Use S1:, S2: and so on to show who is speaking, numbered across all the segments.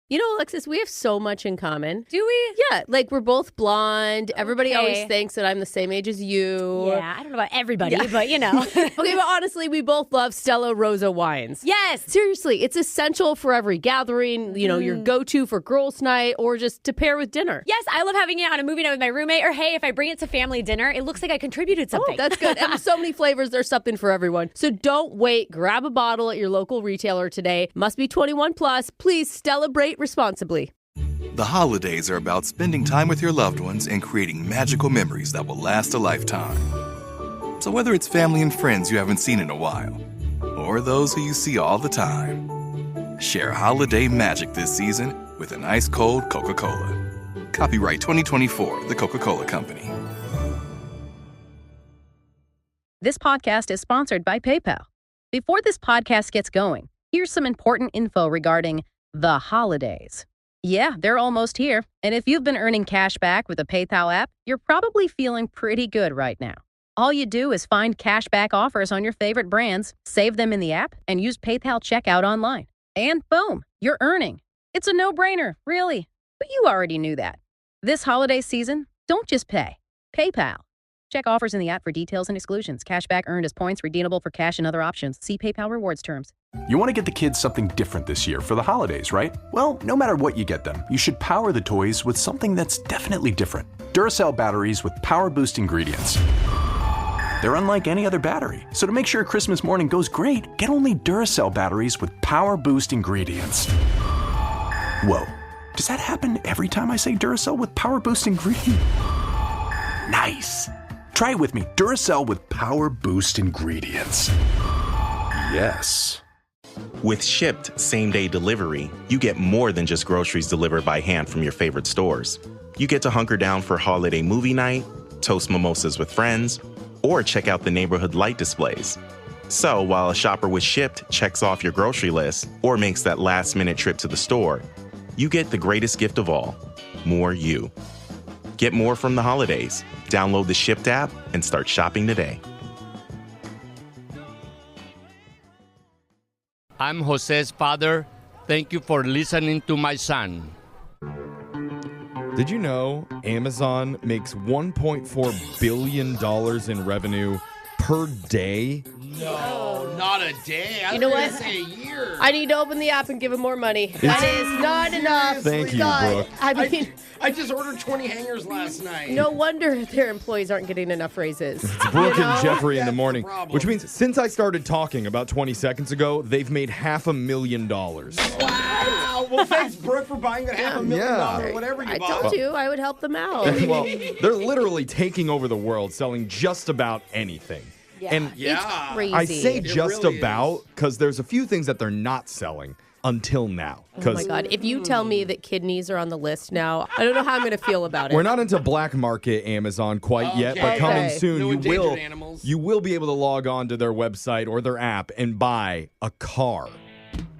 S1: You know, Alexis, we have so much in common.
S2: Do we?
S1: Yeah, like we're both blonde. Everybody always thinks that I'm the same age as you.
S2: Yeah, I don't know about everybody, but you know.
S1: Okay, but honestly, we both love Stella Rosa wines.
S2: Yes.
S1: Seriously, it's essential for every gathering, you know, your go-to for girls' night or just to pair with dinner.
S2: Yes, I love having it on a movie night with my roommate. Or hey, if I bring it to family dinner, it looks like I contributed something.
S1: Oh, that's good. And there's so many flavors, there's something for everyone. So don't wait. Grab a bottle at your local retailer today. Must be 21 plus. Please celebrate responsibly.
S3: The holidays are about spending time with your loved ones and creating magical memories that will last a lifetime. So whether it's family and friends you haven't seen in a while, or those who you see all the time, share holiday magic this season with an ice cold Coca-Cola. Copyright 2024, The Coca-Cola Company.
S4: This podcast is sponsored by PayPal. Before this podcast gets going, here's some important info regarding the holidays. Yeah, they're almost here. And if you've been earning cash back with a PayPal app, you're probably feeling pretty good right now. All you do is find cash back offers on your favorite brands, save them in the app, and use PayPal checkout online. And boom, you're earning. It's a no-brainer, really. But you already knew that. This holiday season, don't just pay. PayPal. Check offers in the app for details and exclusions. Cashback earned as points redeemable for cash and other options. See PayPal rewards terms.
S5: You want to get the kids something different this year for the holidays, right? Well, no matter what you get them, you should power the toys with something that's definitely different. Duracell batteries with Power Boost ingredients. They're unlike any other battery. So to make sure Christmas morning goes great, get only Duracell batteries with Power Boost ingredients. Whoa. Does that happen every time I say Duracell with Power Boost ingredients? Nice. Try it with me. Duracell with Power Boost ingredients. Yes.
S6: With Shipt same-day delivery, you get more than just groceries delivered by hand from your favorite stores. You get to hunker down for holiday movie night, toast mimosas with friends, or check out the neighborhood light displays. So while a shopper with Shipt checks off your grocery list or makes that last-minute trip to the store, you get the greatest gift of all, more you. Get more from the holidays. Download the Shipt app and start shopping today.
S7: I'm Jose's father. Thank you for listening to my son.
S8: Did you know Amazon makes $1.4 billion in revenue per day?
S9: No, not a day.
S1: You know what?
S9: Say a year.
S1: I need to open the app and give him more money. That is not enough.
S8: Thank you,
S1: God.
S8: Brooke.
S1: I mean,
S9: I just ordered 20 hangers last night.
S1: no wonder their employees aren't getting enough raises.
S8: It's Brooke and Jeffrey in the
S9: That's
S8: morning,
S9: the problem.
S8: which means since I started talking about 20 seconds ago, they've made $500,000.
S9: Wow. Well, thanks, Brooke, for buying that $500,000 whatever you
S1: I
S9: bought.
S1: told you I would help them out.
S8: Well, they're literally taking over the world, selling just about anything.
S1: Yeah,
S8: And
S1: it's crazy.
S8: I say
S9: It
S8: just
S9: really
S8: about because there's a few things that they're not selling until now.
S1: Oh my God. If you tell me that kidneys are on the list now, I don't know how I'm going to feel about it.
S8: We're not into black market Amazon quite yet, but
S9: Okay.
S8: coming
S1: Okay.
S8: soon,
S9: No
S8: you
S9: endangered
S8: will
S9: animals.
S8: you will be able to log on to their website or their app and buy a car.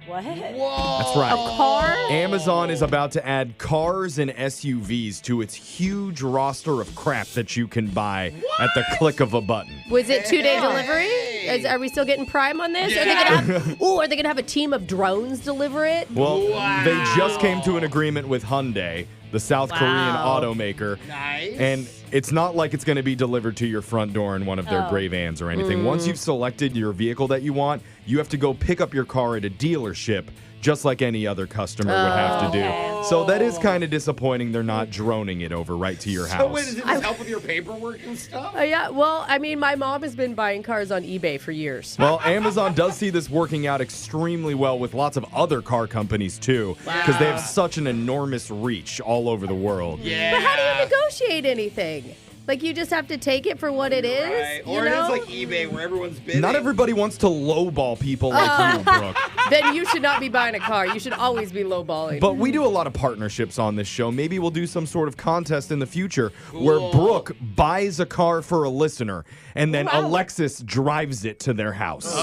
S2: What?
S9: Whoa.
S8: That's right.
S1: Car?
S8: Amazon is about to add cars and SUVs to its huge roster of crap that you can buy at the click of a button.
S1: Was it 2-day
S9: Hey.
S1: delivery? Are we still getting Prime on this?
S9: Yeah.
S1: Are they gonna have a team of drones deliver it?
S8: Well,
S9: Wow.
S8: they just came to an agreement with Hyundai, the South Korean
S1: Wow.
S8: automaker.
S9: Nice.
S8: And it's not like it's going to be delivered to your front door in one of their
S1: Oh.
S8: gray vans or anything. Once you've selected your vehicle that you want, you have to go pick up your car at a dealership, just like any other customer would have to do. So that is kind of disappointing. They're not droning it over right to your house.
S9: So wait, does it just help with your paperwork and stuff?
S1: Yeah, well, I mean, my mom has been buying cars on eBay for years.
S8: Well, Amazon does see this working out extremely well with lots of other car companies, too, because they have such an enormous reach all over the world.
S9: Yeah.
S1: But how do you negotiate anything? Like, you just have to take it for what it is?
S9: Right.
S1: You
S9: Or
S1: know?
S9: it is like eBay where everyone's bidding.
S8: Not everybody wants to lowball people like you, Brooke.
S1: Then you should not be buying a car. You should always be lowballing.
S8: But we do a lot of partnerships on this show. Maybe we'll do some sort of contest in the future where Brooke buys a car for a listener and then Alexis drives it to their house.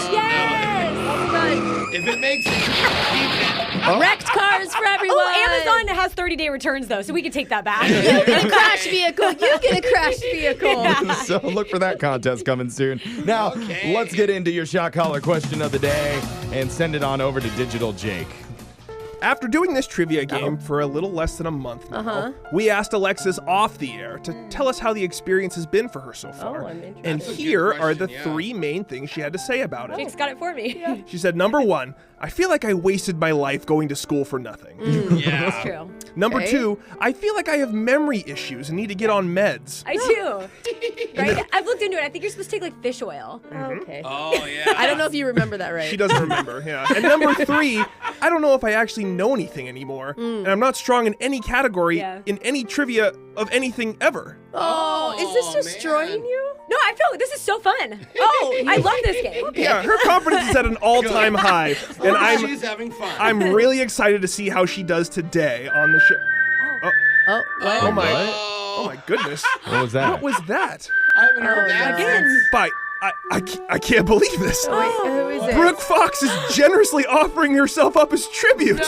S9: If it makes it, keep it.
S1: Wrecked cars for everyone.
S2: Oh, Amazon has 30-day returns, though, so we can take that back.
S1: You get a crash vehicle. You get a crash vehicle.
S8: So look for that contest coming soon. Now, let's get into your shot collar question of the day and send it on over to Digital Jake.
S10: After doing this trivia game for a little less than a month now, we asked Alexis off the air to tell us how the experience has been for her so far.
S1: I'm interested.
S10: And here are the 3 main things she had to say about it.
S2: Jake's got it for me.
S10: She said, number 1, I feel like I wasted my life going to school for nothing.
S2: That's true.
S10: Number 2, I feel like I have memory issues and need to get on meds.
S2: I do. Right? I've looked into it. I think you're supposed to take like fish oil.
S1: Okay.
S9: Oh, yeah.
S1: I don't know if you remember that right.
S10: She doesn't remember, yeah. And number 3, I don't know if I actually know anything anymore. And I'm not strong in any category, in any trivia of anything ever.
S1: Oh, is this destroying you?
S2: No, I feel this is so fun. Oh, I love this game.
S10: Yeah, her confidence is at an all-time high. And
S9: She's having fun.
S10: I'm really excited to see how she does today on the show.
S1: Oh,
S10: my.
S8: What?
S10: Oh my goodness.
S8: What was that?
S10: What was that?
S9: I haven't heard that since.
S10: Bye. I can't believe this.
S1: Wait, who is it?
S10: Brooke Fox is generously offering herself up as tribute.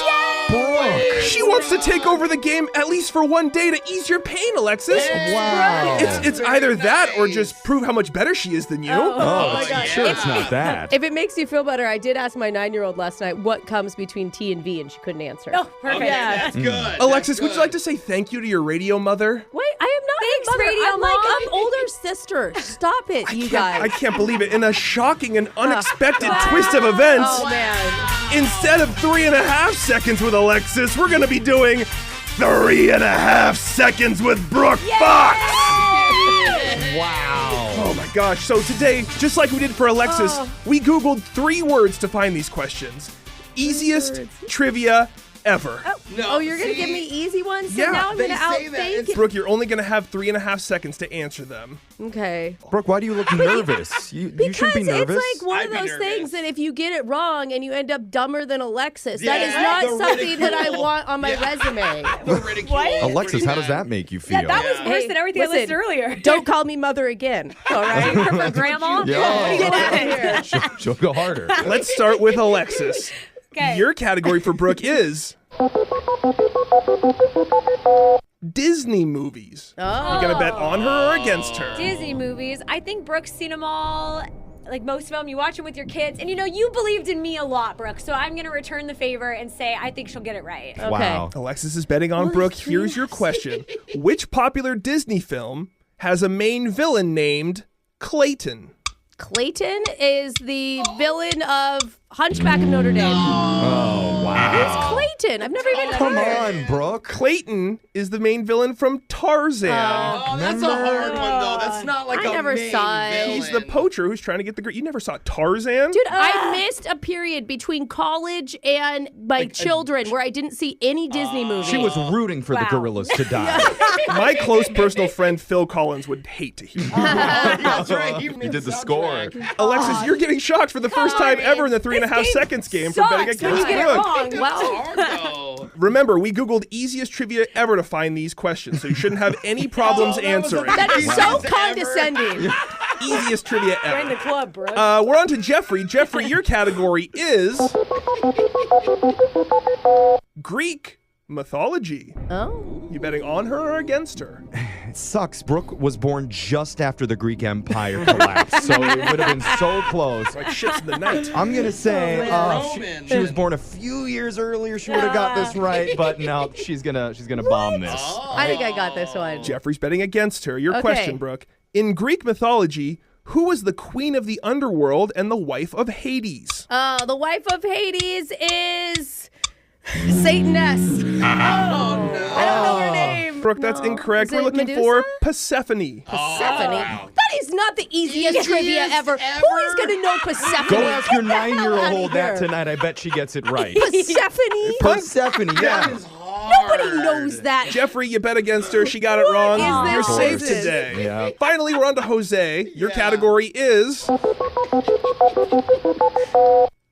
S8: Brooke.
S10: She wants to take over the game at least for one day to ease your pain, Alexis.
S8: Wow.
S10: It's either that or just prove how much better she is than you.
S8: Oh,
S1: my God.
S8: sure it's not that.
S1: If it makes you feel better, I did ask my 9-year-old last night what comes between T and V, and she couldn't answer.
S2: Oh, perfect.
S1: Yeah.
S9: That's good.
S10: Alexis,
S9: That's
S10: would you
S9: good.
S10: like to say thank you to your radio mother?
S1: Wait, I am not
S2: Thanks,
S1: a mother.
S2: Radio
S1: I'm
S2: Mom.
S1: like an older sister. Stop it, you guys.
S10: I can't believe it. In a shocking and unexpected twist of events,
S1: Oh, man.
S10: instead of 3.5 seconds with Alexis, we're going to be doing 3.5 seconds with Brooke Fox.
S8: Wow.
S10: Oh my gosh. So today, just like we did for Alexis, we Googled 3 words to find these questions. Easiest trivia ever.
S1: Oh, you're going to give me easy ones? So
S10: Yeah,
S1: now I'm
S9: they
S1: going to
S9: say that.
S1: outthink it.
S10: Brooke, you're only going to have 3.5 seconds to answer them.
S1: Okay.
S8: Brooke, why do you look nervous? You shouldn't be nervous.
S1: It's like one
S9: I'd
S1: of
S9: be
S1: those
S9: nervous.
S1: things that if you get it wrong and you end up dumber than Alexis, that is
S9: Yeah,
S1: not
S9: the
S1: something that I
S9: ridicule.
S1: want on my resume.
S9: The ridicule.
S8: Alexis, how does that make you feel?
S2: Yeah, that was worse
S1: Hey,
S2: than everything I listed earlier.
S1: Don't call me mother again. All right?
S2: For grandma?
S8: Yeah.
S1: Get out of here.
S8: She'll go harder.
S10: Let's start with Alexis.
S2: Okay.
S10: Your category for Brooke is Disney movies.
S1: Oh.
S10: You gonna bet on her or against her?
S2: Disney movies. I think Brooke's seen them all. Like most of them, you watch them with your kids. And you know, you believed in me a lot, Brooke. So I'm going to return the favor and say I think she'll get it right.
S1: Okay.
S8: Wow.
S10: Alexis is betting on Brooke. Here's your question. Which popular Disney film has a main villain named Clayton?
S1: Clayton is the villain of Hunchback of Notre Dame.
S8: Oh, wow.
S1: Who's Clayton? I've never even
S8: Come
S1: heard.
S8: on, Brooke.
S10: Clayton is the main villain from Tarzan.
S9: Oh, that's a hard one, though. That's not like
S1: I
S9: a
S1: never
S9: main
S1: saw it.
S9: villain.
S10: He's the poacher who's trying to get the... You never saw Tarzan?
S1: Dude, I missed a period between college and my children where I didn't see any Disney movies.
S8: She was rooting for the
S2: Wow.
S8: gorillas to die.
S10: My close personal friend Phil Collins would hate to hear that.
S9: That's right.
S8: He did the score.
S10: Alexis, you're getting shocked for the first time ever in the 3.5
S2: game
S10: seconds game for betting
S2: sucks when
S10: against
S2: you get it
S10: Brooke.
S2: wrong.
S9: It's
S1: Wow.
S9: hard, though.
S10: Remember, we Googled easiest trivia ever to find these questions, so you shouldn't have any problems answering.
S1: That is so condescending.
S10: Easiest trivia
S2: Join the
S10: ever.
S2: club, Brooke.
S10: We're on to Jeffrey. Jeffrey, your category is Greek mythology.
S1: Oh.
S10: You betting on her or against her?
S8: It sucks. Brooke was born just after the Greek Empire collapsed, so it would have been so close.
S10: Like ships in the night.
S8: I'm going to say
S9: Roman.
S8: she was born a few years earlier. She would have got this right, but no, she's gonna bomb this.
S1: I think I got this one.
S10: Jeffrey's betting against her. Your
S1: Okay.
S10: question, Brooke. In Greek mythology, who was the queen of the underworld and the wife of Hades?
S1: The wife of Hades is Sataness. I don't know her name.
S10: Brooke, that's incorrect.
S1: Is
S10: We're
S1: it
S10: looking
S1: Medusa?
S10: for Persephone.
S1: Persephone.
S9: wow.
S1: That is not the easiest trivia ever. Who is going to know Persephone?
S8: Go ask your
S1: Get the hell outta
S8: 9-year-old that
S1: here.
S8: tonight. I bet she gets it right.
S1: Persephone?
S8: Persephone, yeah.
S9: It's hard.
S1: Nobody knows that.
S10: Jeffrey, you bet against her. She got it wrong.
S1: is
S10: You're
S1: this
S10: safe
S1: nonsense?
S10: today.
S8: Yeah.
S10: Finally, we're on to Jose. Your category is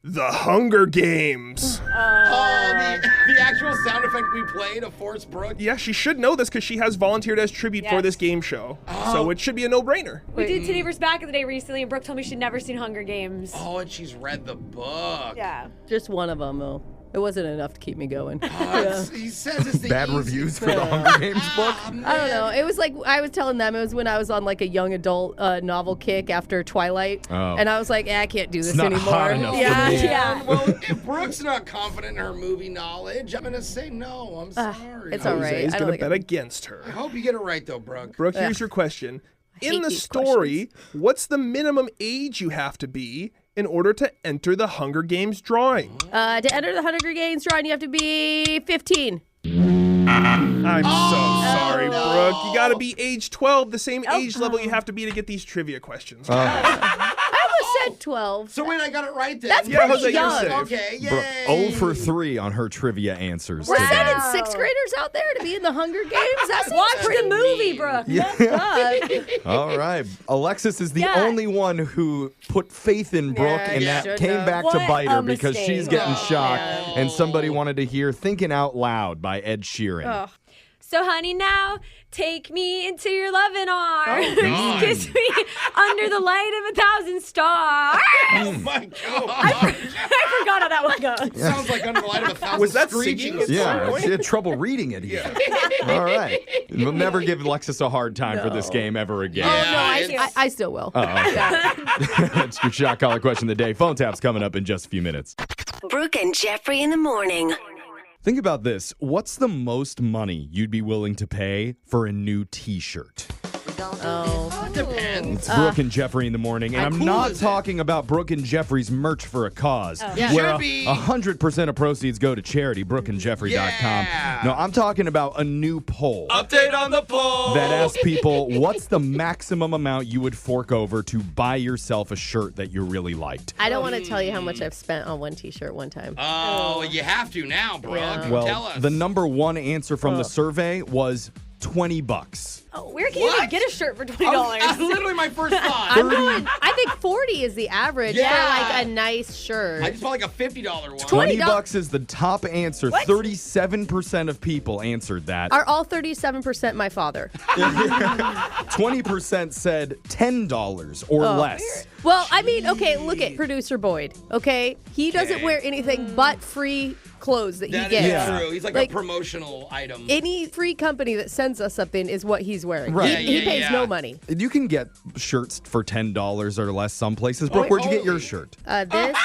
S10: The Hunger Games.
S9: Oh, the actual sound effect we played of Forrest Brooke.
S10: Yeah, she should know this because she has volunteered as tribute for
S2: Yes.
S10: this game show. So it should be a no-brainer.
S2: We did Today vs. Back in the Day recently, and Brooke told me she'd never seen Hunger Games.
S9: Oh, and she's read the book.
S2: Yeah.
S1: Just one of them, though. It wasn't enough to keep me going.
S11: He says it's the
S8: Bad
S11: easy-
S8: reviews for the Hunger Games book?
S1: I don't know. It was like, I was telling them, it was when I was on like a young adult novel kick after Twilight.
S8: Oh.
S1: And I was like, I can't do this
S8: not
S1: anymore.
S8: hot enough for
S1: yeah,
S8: me.
S1: yeah.
S11: Well, if Brooke's not confident in her movie knowledge, I'm going to say no. I'm sorry.
S1: It's all right.
S10: Jose is
S1: I don't
S10: going to
S1: think
S10: bet against her.
S11: I hope you get it right, though, Brooke.
S10: Brooke, here's your question. In
S1: hate
S10: the
S1: these
S10: story, what's the minimum age you have to be in order to enter the Hunger Games drawing?
S1: To enter the Hunger Games drawing, you have to be 15.
S10: I'm so sorry, Brooke. You got to be age 12, the same age level you have to be to get these trivia questions.
S1: I almost said 12.
S11: So wait, I got it right then.
S1: That's
S10: Yeah,
S1: pretty
S10: Jose, you're
S1: young.
S10: safe.
S11: Okay, yay.
S8: Brooke, 0 for 3 on her trivia answers
S1: We're
S8: today.
S1: sending 6th graders out there to be in the Hunger Games? That seems
S2: Watch
S1: pretty
S2: the movie, Brooke.
S8: All right. Alexis is the
S2: Yeah.
S8: only one who put faith in Brooke, and
S1: you
S8: that
S1: should
S8: came
S1: have.
S8: back to
S2: What
S8: bite
S2: a
S8: her because
S2: mistake.
S8: she's getting shocked. And somebody wanted to hear Thinking Out Loud by Ed Sheeran.
S2: So, honey, now take me into your loving arms.
S11: God.
S2: Kiss me under the light of 1,000 stars.
S11: Oh, my God.
S2: I forgot how that one goes.
S11: Sounds like Under the Light of 1,000
S10: Was that
S11: Screeching.
S10: singing?
S8: Yeah, she had trouble reading it even. All right. We'll never give Alexis a hard time for this game ever again.
S1: Oh, no,
S11: it's-
S1: I still will.
S8: That's your shot collar question of the day. Phone tap's coming up in just a few minutes.
S12: Brooke and Jeffrey in the morning.
S8: Think about this. What's the most money you'd be willing to pay for a new t-shirt?
S11: It depends.
S8: It's Brooke and Jeffrey in the morning, and
S11: How
S8: I'm
S11: cool
S8: not
S11: is it?
S8: talking about Brooke and Jeffrey's merch for a cause,
S1: Yeah.
S8: where
S11: Should be.
S8: 100% of proceeds go to charity, brookeandjeffrey.com.
S11: Yeah.
S8: No, I'm talking about a new poll
S11: Update on the poll.
S8: that asks people, what's the maximum amount you would fork over to buy yourself a shirt that you really liked?
S1: I don't want to tell you how much I've spent on one t-shirt one time.
S11: Oh, you have to now, Brooke.
S1: Yeah.
S8: Well,
S11: Tell us.
S8: the number one answer from the survey was $20.
S2: Where can you even get a shirt for $20?
S11: That's literally my first thought.
S1: I think 40 is the average
S11: Yeah.
S1: for like a nice shirt.
S11: I just bought like a $50 one.
S8: $20 is the top answer. 37% of people answered that.
S1: Are all 37% my father?
S8: 20% said $10 or less.
S1: Well, I mean, okay, look at producer Boyd, okay? He doesn't wear anything but free clothes that
S11: That
S1: he
S11: is
S1: gets.
S8: Yeah.
S11: true. He's like a promotional item.
S1: Any free company that sends us something is what he's wearing.
S8: Right.
S1: He
S11: Yeah,
S1: pays
S11: yeah.
S1: no money.
S8: You can get shirts for $10 or less some places. Brooke, where'd you get your shirt?
S1: This,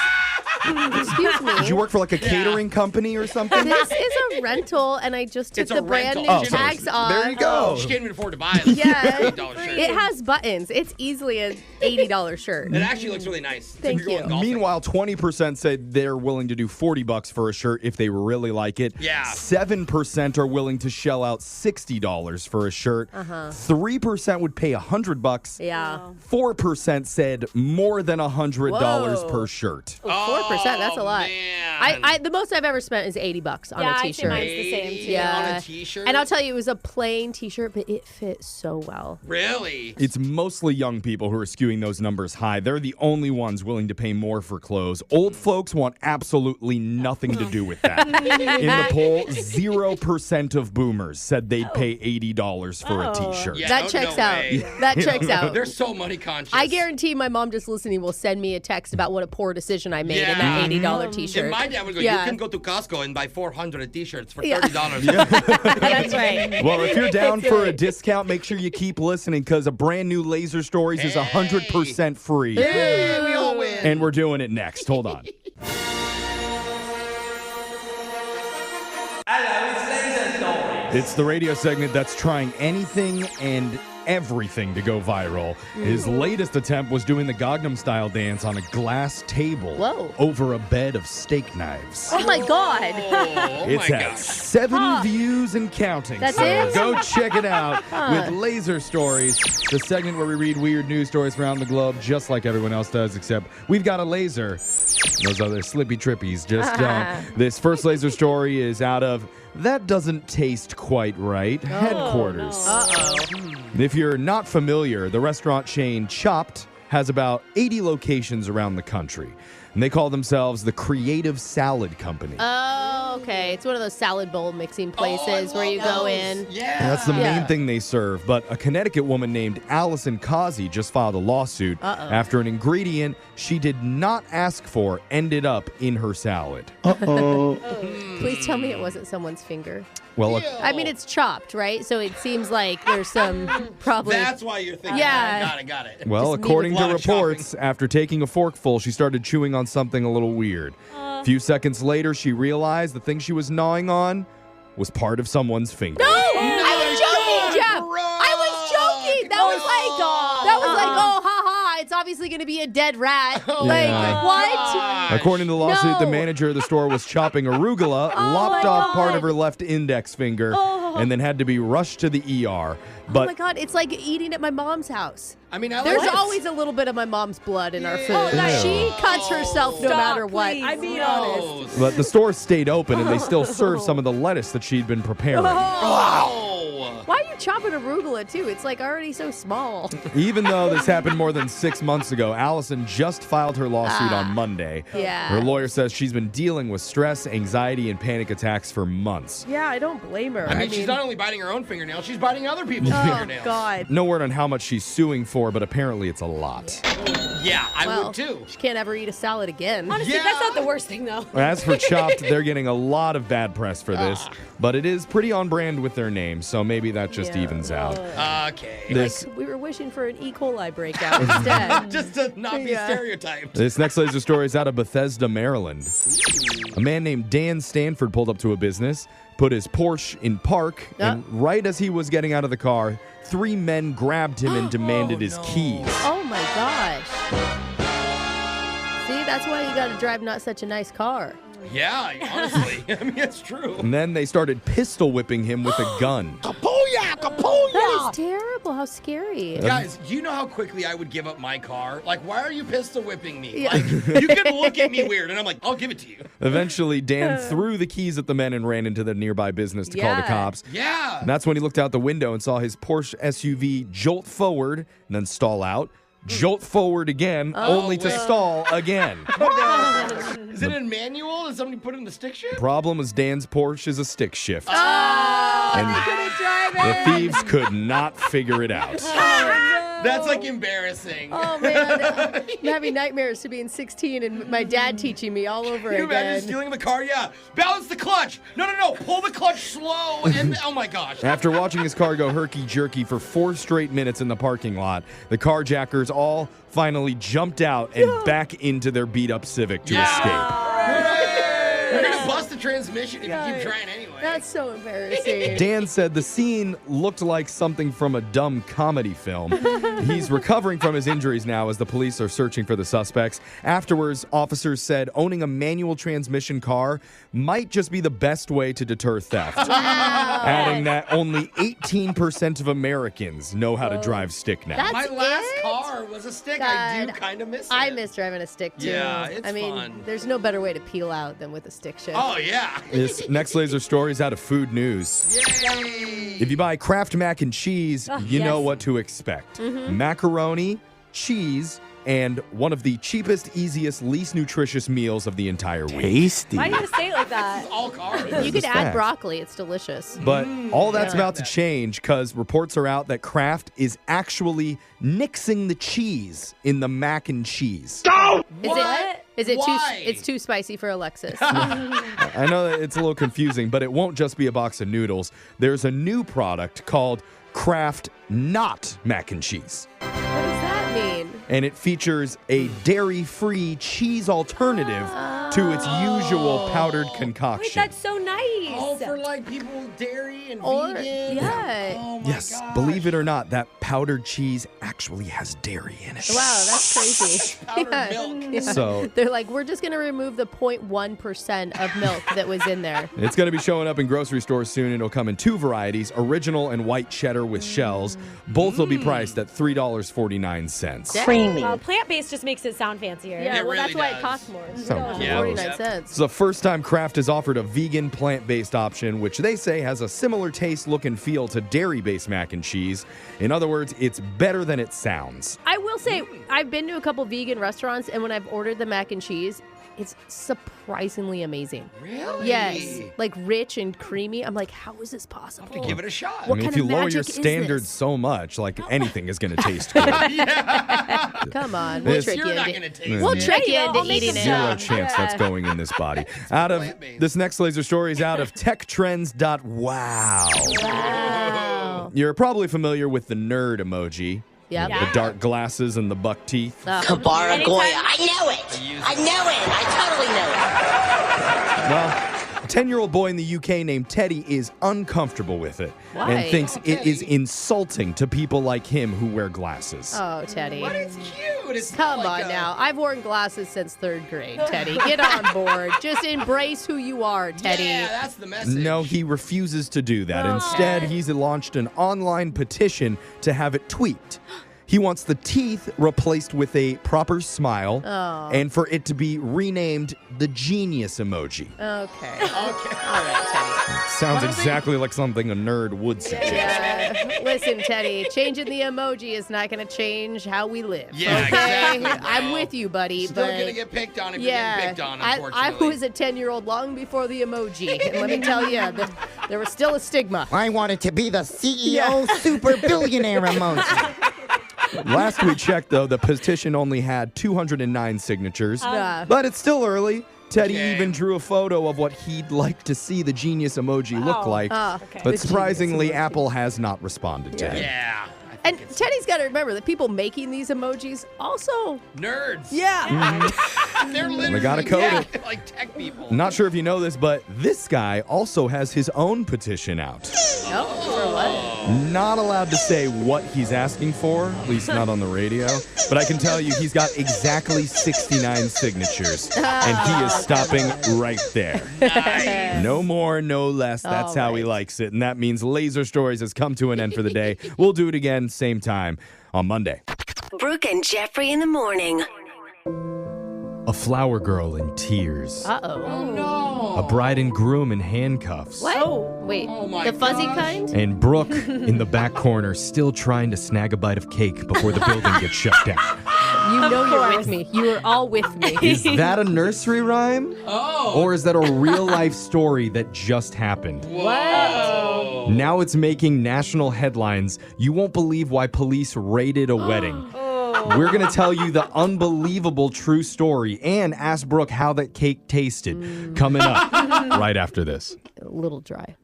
S1: excuse me.
S8: Did you work for like a catering company or something?
S1: This is a rental, and I just took
S11: It's a
S1: the brand
S11: rental.
S1: new
S11: Oh,
S8: so
S1: tags off.
S8: there you go.
S11: She can't even afford to buy it.
S1: Yeah.
S11: $8 shirt.
S1: It has buttons. It's easily an $80 shirt.
S11: It actually looks really nice.
S1: Thank
S11: if you're going
S1: you.
S11: golfing.
S8: Meanwhile, 20% said they're willing to do $40 for a shirt if they really like it.
S11: Yeah.
S8: 7% are willing to shell out $60 for a shirt. 3% would pay $100.
S1: Yeah.
S8: 4% said more than $100
S1: Whoa.
S8: per shirt.
S1: 4%, that's a lot.
S11: Man.
S1: I the most I've ever spent is $80 on
S2: Yeah,
S1: a
S2: I'd say
S1: t-shirt.
S2: mine's the same, too.
S1: Yeah.
S11: On a t-shirt?
S1: And I'll tell you, it was a plain t-shirt, but it fit so well.
S11: Really?
S8: It's mostly young people who are skewing those numbers high. They're the only ones willing to pay more for clothes. Old folks want absolutely nothing to do with that. In the poll, 0% of boomers said they'd pay $80 for a t-shirt.
S11: Yeah,
S1: That
S11: no
S1: checks
S11: way.
S1: out. That checks out.
S11: They're so money conscious.
S1: I guarantee my mom just listening will send me a text about what a poor decision I made in that $80 t-shirt.
S11: And my dad would go,
S1: Yeah.
S11: you can go to Costco and buy 400 t-shirts for
S1: Yeah.
S11: $30.
S2: That's right.
S8: Well, if you're down for a discount, make sure you keep listening because a brand new Laser Stories is 100% free.
S11: Hey, we all win.
S8: And we're doing it next. Hold on. It's the radio segment that's trying anything and everything to go viral. His latest attempt was doing the Gangnam Style dance on a glass table
S1: Whoa.
S8: over a bed of steak knives.
S1: Oh my God.
S11: Oh,
S8: It's
S11: my
S8: at
S11: gosh.
S8: 7 views and counting.
S1: That's
S8: so
S1: it?
S8: go check it out with Laser Stories, the segment where we read weird news stories from around the globe, just like everyone else does, except we've got a laser. Those other slippy trippies just don't. This first laser story is out of That Doesn't Taste Quite Right headquarters. If you're not familiar, the restaurant chain Chopped has about 80 locations around the country. And they call themselves the Creative Salad Company.
S1: Oh. Oh, okay. It's one of those salad bowl mixing places where you go in.
S11: Yeah.
S8: That's the main thing they serve. But a Connecticut woman named Allison Causey just filed a lawsuit after an ingredient she did not ask for ended up in her salad.
S1: Please tell me it wasn't someone's finger.
S8: Well,
S1: I mean, it's chopped, right? So it seems like there's some probably.
S11: That's why you're thinking.
S1: Yeah.
S11: Got it.
S8: Well,
S1: Just
S8: according
S11: a
S8: to
S11: lot of
S8: reports, after taking a forkful, she started chewing on something a little weird. A few seconds later, she realized the thing she was gnawing on was part of someone's finger.
S1: No! I was joking, Jeff! I was joking! That was like, oh, haha, it's obviously going to be a dead rat. Like, what?
S8: According to the lawsuit, the
S1: No.
S8: manager of the store was chopping arugula, lopped off part of her left index finger, and then had to be rushed to the ER. But
S1: Oh my God, it's like eating at my mom's house.
S11: I mean, I
S1: There's
S11: like
S1: always a little bit of my mom's blood in our food.
S8: Yeah.
S1: She cuts herself no
S2: Stop,
S1: matter what.
S2: please.
S1: I mean,
S2: No.
S1: honest.
S8: But the store stayed open, and they still served some of the lettuce that she'd been preparing.
S1: Why are you chopping arugula too? It's like already so small.
S8: Even though this happened more than 6 months ago, Allison just filed her lawsuit on Monday.
S1: Yeah.
S8: Her lawyer says she's been dealing with stress, anxiety, and panic attacks for months.
S1: Yeah, I don't blame her.
S11: I mean, she's not only biting her own fingernail, she's biting other people's
S1: Oh,
S11: fingernails.
S1: God.
S8: No word on how much she's suing for, but apparently it's a lot.
S11: Yeah, I
S1: Well,
S11: would too.
S1: She can't ever eat a salad again.
S2: Honestly,
S11: Yeah.
S2: that's not the worst thing, though.
S8: As for Chopped, they're getting a lot of bad press for this, but it is pretty on brand with their name, so maybe that just evens out.
S11: Okay.
S8: This
S1: We were wishing for an E. coli breakout instead.
S11: Just to not be
S1: Yeah.
S11: stereotyped.
S8: This next laser story is out of Bethesda, Maryland. A man named Dan Stanford pulled up to a business, put his Porsche in park, and right as he was getting out of the car, 3 men grabbed him and demanded his keys.
S1: Oh my gosh. See, that's why you gotta drive not such a nice car.
S11: Yeah, honestly. I mean, it's true.
S8: And then they started pistol whipping him with a gun.
S11: Kapooyah! Kapooyah!
S1: That is terrible. How scary.
S11: Guys, do you know how quickly I would give up my car? Like, why are you pistol whipping me? Like, you can look at me weird, and I'm like, I'll give it to you.
S8: Eventually, Dan threw the keys at the men and ran into the nearby business to call the cops.
S11: Yeah.
S8: And that's when he looked out the window and saw his Porsche SUV jolt forward and then stall out, jolt forward again, only to
S11: wait.
S8: stall again.
S11: Is it in manual? Did somebody put it in the stick shift?
S8: Problem is Dan's Porsche is a stick shift.
S1: Oh,
S8: And
S1: you couldn't drive
S8: the
S1: it.
S8: thieves could not figure it out.
S11: That's like embarrassing.
S1: Oh man, I'm having nightmares to being 16 and my dad teaching me all over
S11: Can you imagine
S1: again.
S11: stealing the car? Yeah. Balance the clutch. No. Pull the clutch slow. And oh my gosh.
S8: After watching his car go herky-jerky for 4 straight minutes in the parking lot, the carjackers all finally jumped out and back into their beat-up Civic to escape.
S11: You're gonna bust the transmission if you keep trying anyway.
S1: That's so embarrassing.
S8: Dan said the scene looked like something from a dumb comedy film. He's recovering from his injuries now as the police are searching for the suspects. Afterwards, officers said owning a manual transmission car might just be the best way to deter theft. Adding that only 18% of Americans know how to drive stick now.
S1: That's
S11: My last
S1: it?
S11: car was a stick. I do
S1: God,
S11: kind of miss it.
S1: I miss driving a stick too.
S11: Yeah, it's
S1: I mean,
S11: fun.
S1: there's no better way to peel out than with a stick shift.
S11: Oh, yeah.
S8: This next laser story is out of Food News.
S11: Yay!
S8: If you buy Kraft mac and cheese, you know what to expect. Macaroni, cheese, and one of the cheapest, easiest, least nutritious meals of the entire week.
S9: Tasty.
S2: Why you gotta say it like that?
S11: All carbs.
S1: You could
S8: is
S1: add
S8: fact.
S1: broccoli. It's delicious.
S8: But all that's
S1: Yeah.
S8: about to change because reports are out that Kraft is actually nixing the cheese in the mac and cheese.
S1: Is it
S11: Why?
S1: it's too spicy for Alexis?
S8: I know that it's a little confusing, but it won't just be a box of noodles. There's a new product called Kraft Not Mac and Cheese.
S1: What does that mean?
S8: And it features a dairy-free cheese alternative to its usual powdered
S2: Wait,
S8: concoction.
S2: that's so nice.
S11: Oh, for like people with dairy and
S1: Or
S11: vegan.
S1: yeah.
S11: Oh my
S8: Yes,
S11: gosh.
S8: believe it or not, that powdered cheese actually has dairy in it.
S1: Wow, that's crazy.
S11: Powdered milk.
S1: Yeah.
S8: So
S1: They're like, we're just going to remove the 0.1% of milk that was in there.
S8: it's going to be showing up in grocery stores soon. It'll come in 2 varieties, original and white cheddar with shells. Both will be priced at $3.49.
S2: Plant-based just makes it sound fancier.
S1: Yeah,
S11: It
S1: well, that's
S11: really
S1: why
S11: does.
S1: it costs more.
S8: Sounds
S11: Yeah.
S1: 49
S11: Yep.
S1: cents.
S8: It's the first time Kraft has offered a vegan plant-based option, which they say has a similar taste, look, and feel to dairy-based mac and cheese. In other words, it's better than it sounds.
S1: I will say, I've been to a couple vegan restaurants, and when I've ordered the mac and cheese, It's surprisingly amazing.
S11: Really?
S1: Yes. Like rich and creamy. I'm like, how is this possible?
S11: I'll have to give it a shot.
S1: What
S8: I mean,
S1: kind
S8: if you
S1: of
S8: lower
S1: magic
S8: your
S1: is
S8: standards
S1: this?
S8: so much, like anything is going to taste good.
S1: Come on, we'll
S8: This-
S1: trick you
S11: You're not
S1: into
S11: going to taste
S1: We'll
S11: it.
S1: trick you
S2: There you
S1: into
S2: go. I'll make
S1: eating
S2: some
S1: it.
S8: Zero chance that's going in this body. Out of
S11: plant-based.
S8: this next laser story is out of techtrends.wow.
S1: Wow.
S8: You're probably familiar with the nerd emoji.
S1: Yep.
S8: The dark glasses and the buck teeth.
S12: Kabara Goya. I know it. I know it. I totally know it.
S8: Well, a 10-year-old boy in the UK named Teddy is uncomfortable with it
S1: Why?
S8: and thinks it is insulting to people like him who wear glasses.
S1: Oh, Teddy.
S11: But it's cute. It's
S1: Come
S11: not like
S1: on
S11: a-
S1: now. I've worn glasses since 3rd grade, Teddy. Get on board. Just embrace who you are, Teddy.
S11: Yeah, that's the message.
S8: No, he refuses to do that. Instead, he's launched an online petition to have it tweaked. He wants the teeth replaced with a proper smile and for it to be renamed the genius emoji.
S1: Okay. All right, Teddy.
S8: Sounds exactly like something a nerd would suggest.
S1: Yeah. Listen, Teddy, changing the emoji is not going to change how we live.
S11: Yeah,
S1: okay?
S11: exactly.
S1: I'm with you, buddy.
S11: Still
S1: but
S11: gonna get picked on if
S1: yeah,
S11: you're getting picked on,
S1: I
S11: unfortunately.
S1: was a 10-year-old long before the emoji. And let me tell you, there was still a stigma.
S13: I wanted to be the CEO super billionaire emoji.
S8: Last we checked, though, the petition only had 209 signatures.
S1: Yeah.
S8: But it's still early. Teddy
S11: Okay.
S8: even drew a photo of what he'd like to see the genius emoji look like.
S1: okay.
S8: But
S1: The
S8: surprisingly,
S1: genius emoji.
S8: Apple has not responded to him.
S11: Yeah.
S1: And Teddy's got to remember that people making these emojis also,
S11: Nerds.
S1: yeah.
S11: They're literally
S8: gotta code it.
S11: like tech people.
S8: Not sure if you know this, but this guy also has his own petition out.
S1: No, for what?
S8: Not allowed to say what he's asking for, at least not on the radio. But I can tell you he's got exactly 69 signatures. And he is stopping right there. No more, no less. That's how he likes it. And that means Laser Stories has come to an end for the day. We'll do it again, same time on Monday.
S12: Brooke and Jeffrey in the morning.
S8: A flower girl in tears.
S1: Uh-oh.
S11: Oh, no.
S8: A bride and groom in handcuffs.
S1: What? Wait,
S11: Oh my
S1: the fuzzy
S11: gosh.
S1: kind?
S8: And Brooke in the back corner still trying to snag a bite of cake before the building gets shut down.
S1: You know you're with me. You are all with me.
S8: Is that a nursery rhyme?
S11: Oh.
S8: Or is that a real life story that just happened?
S11: Whoa.
S8: Now it's making national headlines. You won't believe why police raided a wedding. We're going to tell you the unbelievable true story and ask Brooke how that cake tasted. Coming up right after this.
S1: A little dry.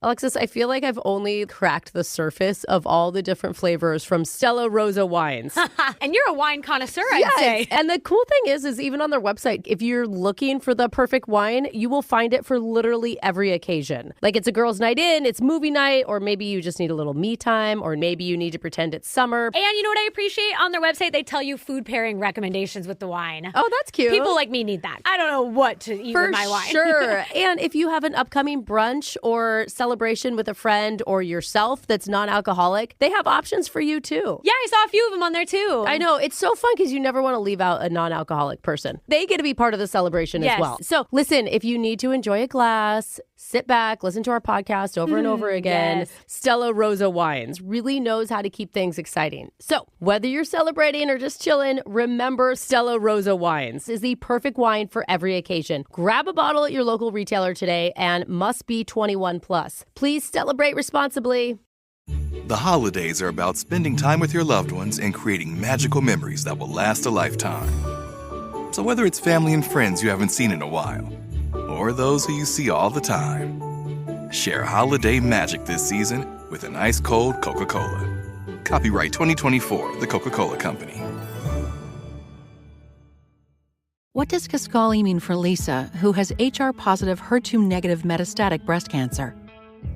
S1: Alexis, I feel like I've only cracked the surface of all the different flavors from Stella Rosa wines.
S2: And you're a wine connoisseur, I'd say.
S1: And the cool thing is even on their website, if you're looking for the perfect wine, you will find it for literally every occasion. Like it's a girl's night in, it's movie night, or maybe you just need a little me time, or maybe you need to pretend it's summer.
S2: And you know what I appreciate? On their website, they tell you food pairing recommendations with the wine.
S1: Oh, that's cute.
S2: People like me need that. I don't know what to eat
S1: For
S2: with my wine.
S1: sure. And if you have an upcoming brunch or celebration with a friend or yourself that's non-alcoholic, they have options for you too.
S2: Yeah, I saw a few of them on there too.
S1: I know. It's so fun because you never want to leave out a non-alcoholic person. They get to be part of the celebration as
S2: Yes.
S1: well. So listen, if you need to enjoy a glass, sit back, listen to our podcast over and over again.
S2: yes.
S1: Stella Rosa Wines really knows how to keep things exciting. So whether you're celebrating or just chilling, remember Stella Rosa Wines is the perfect wine for every occasion. Grab a bottle at your local retailer today and must be 21 plus. Please celebrate responsibly.
S3: The holidays are about spending time with your loved ones and creating magical memories that will last a lifetime. So whether it's family and friends you haven't seen in a while, or those who you see all the time, share holiday magic this season with an ice cold Coca-Cola. Copyright 2024, The Coca-Cola Company.
S14: What does Kisqali mean for Lisa, who has HR-positive, HER2-negative metastatic breast cancer?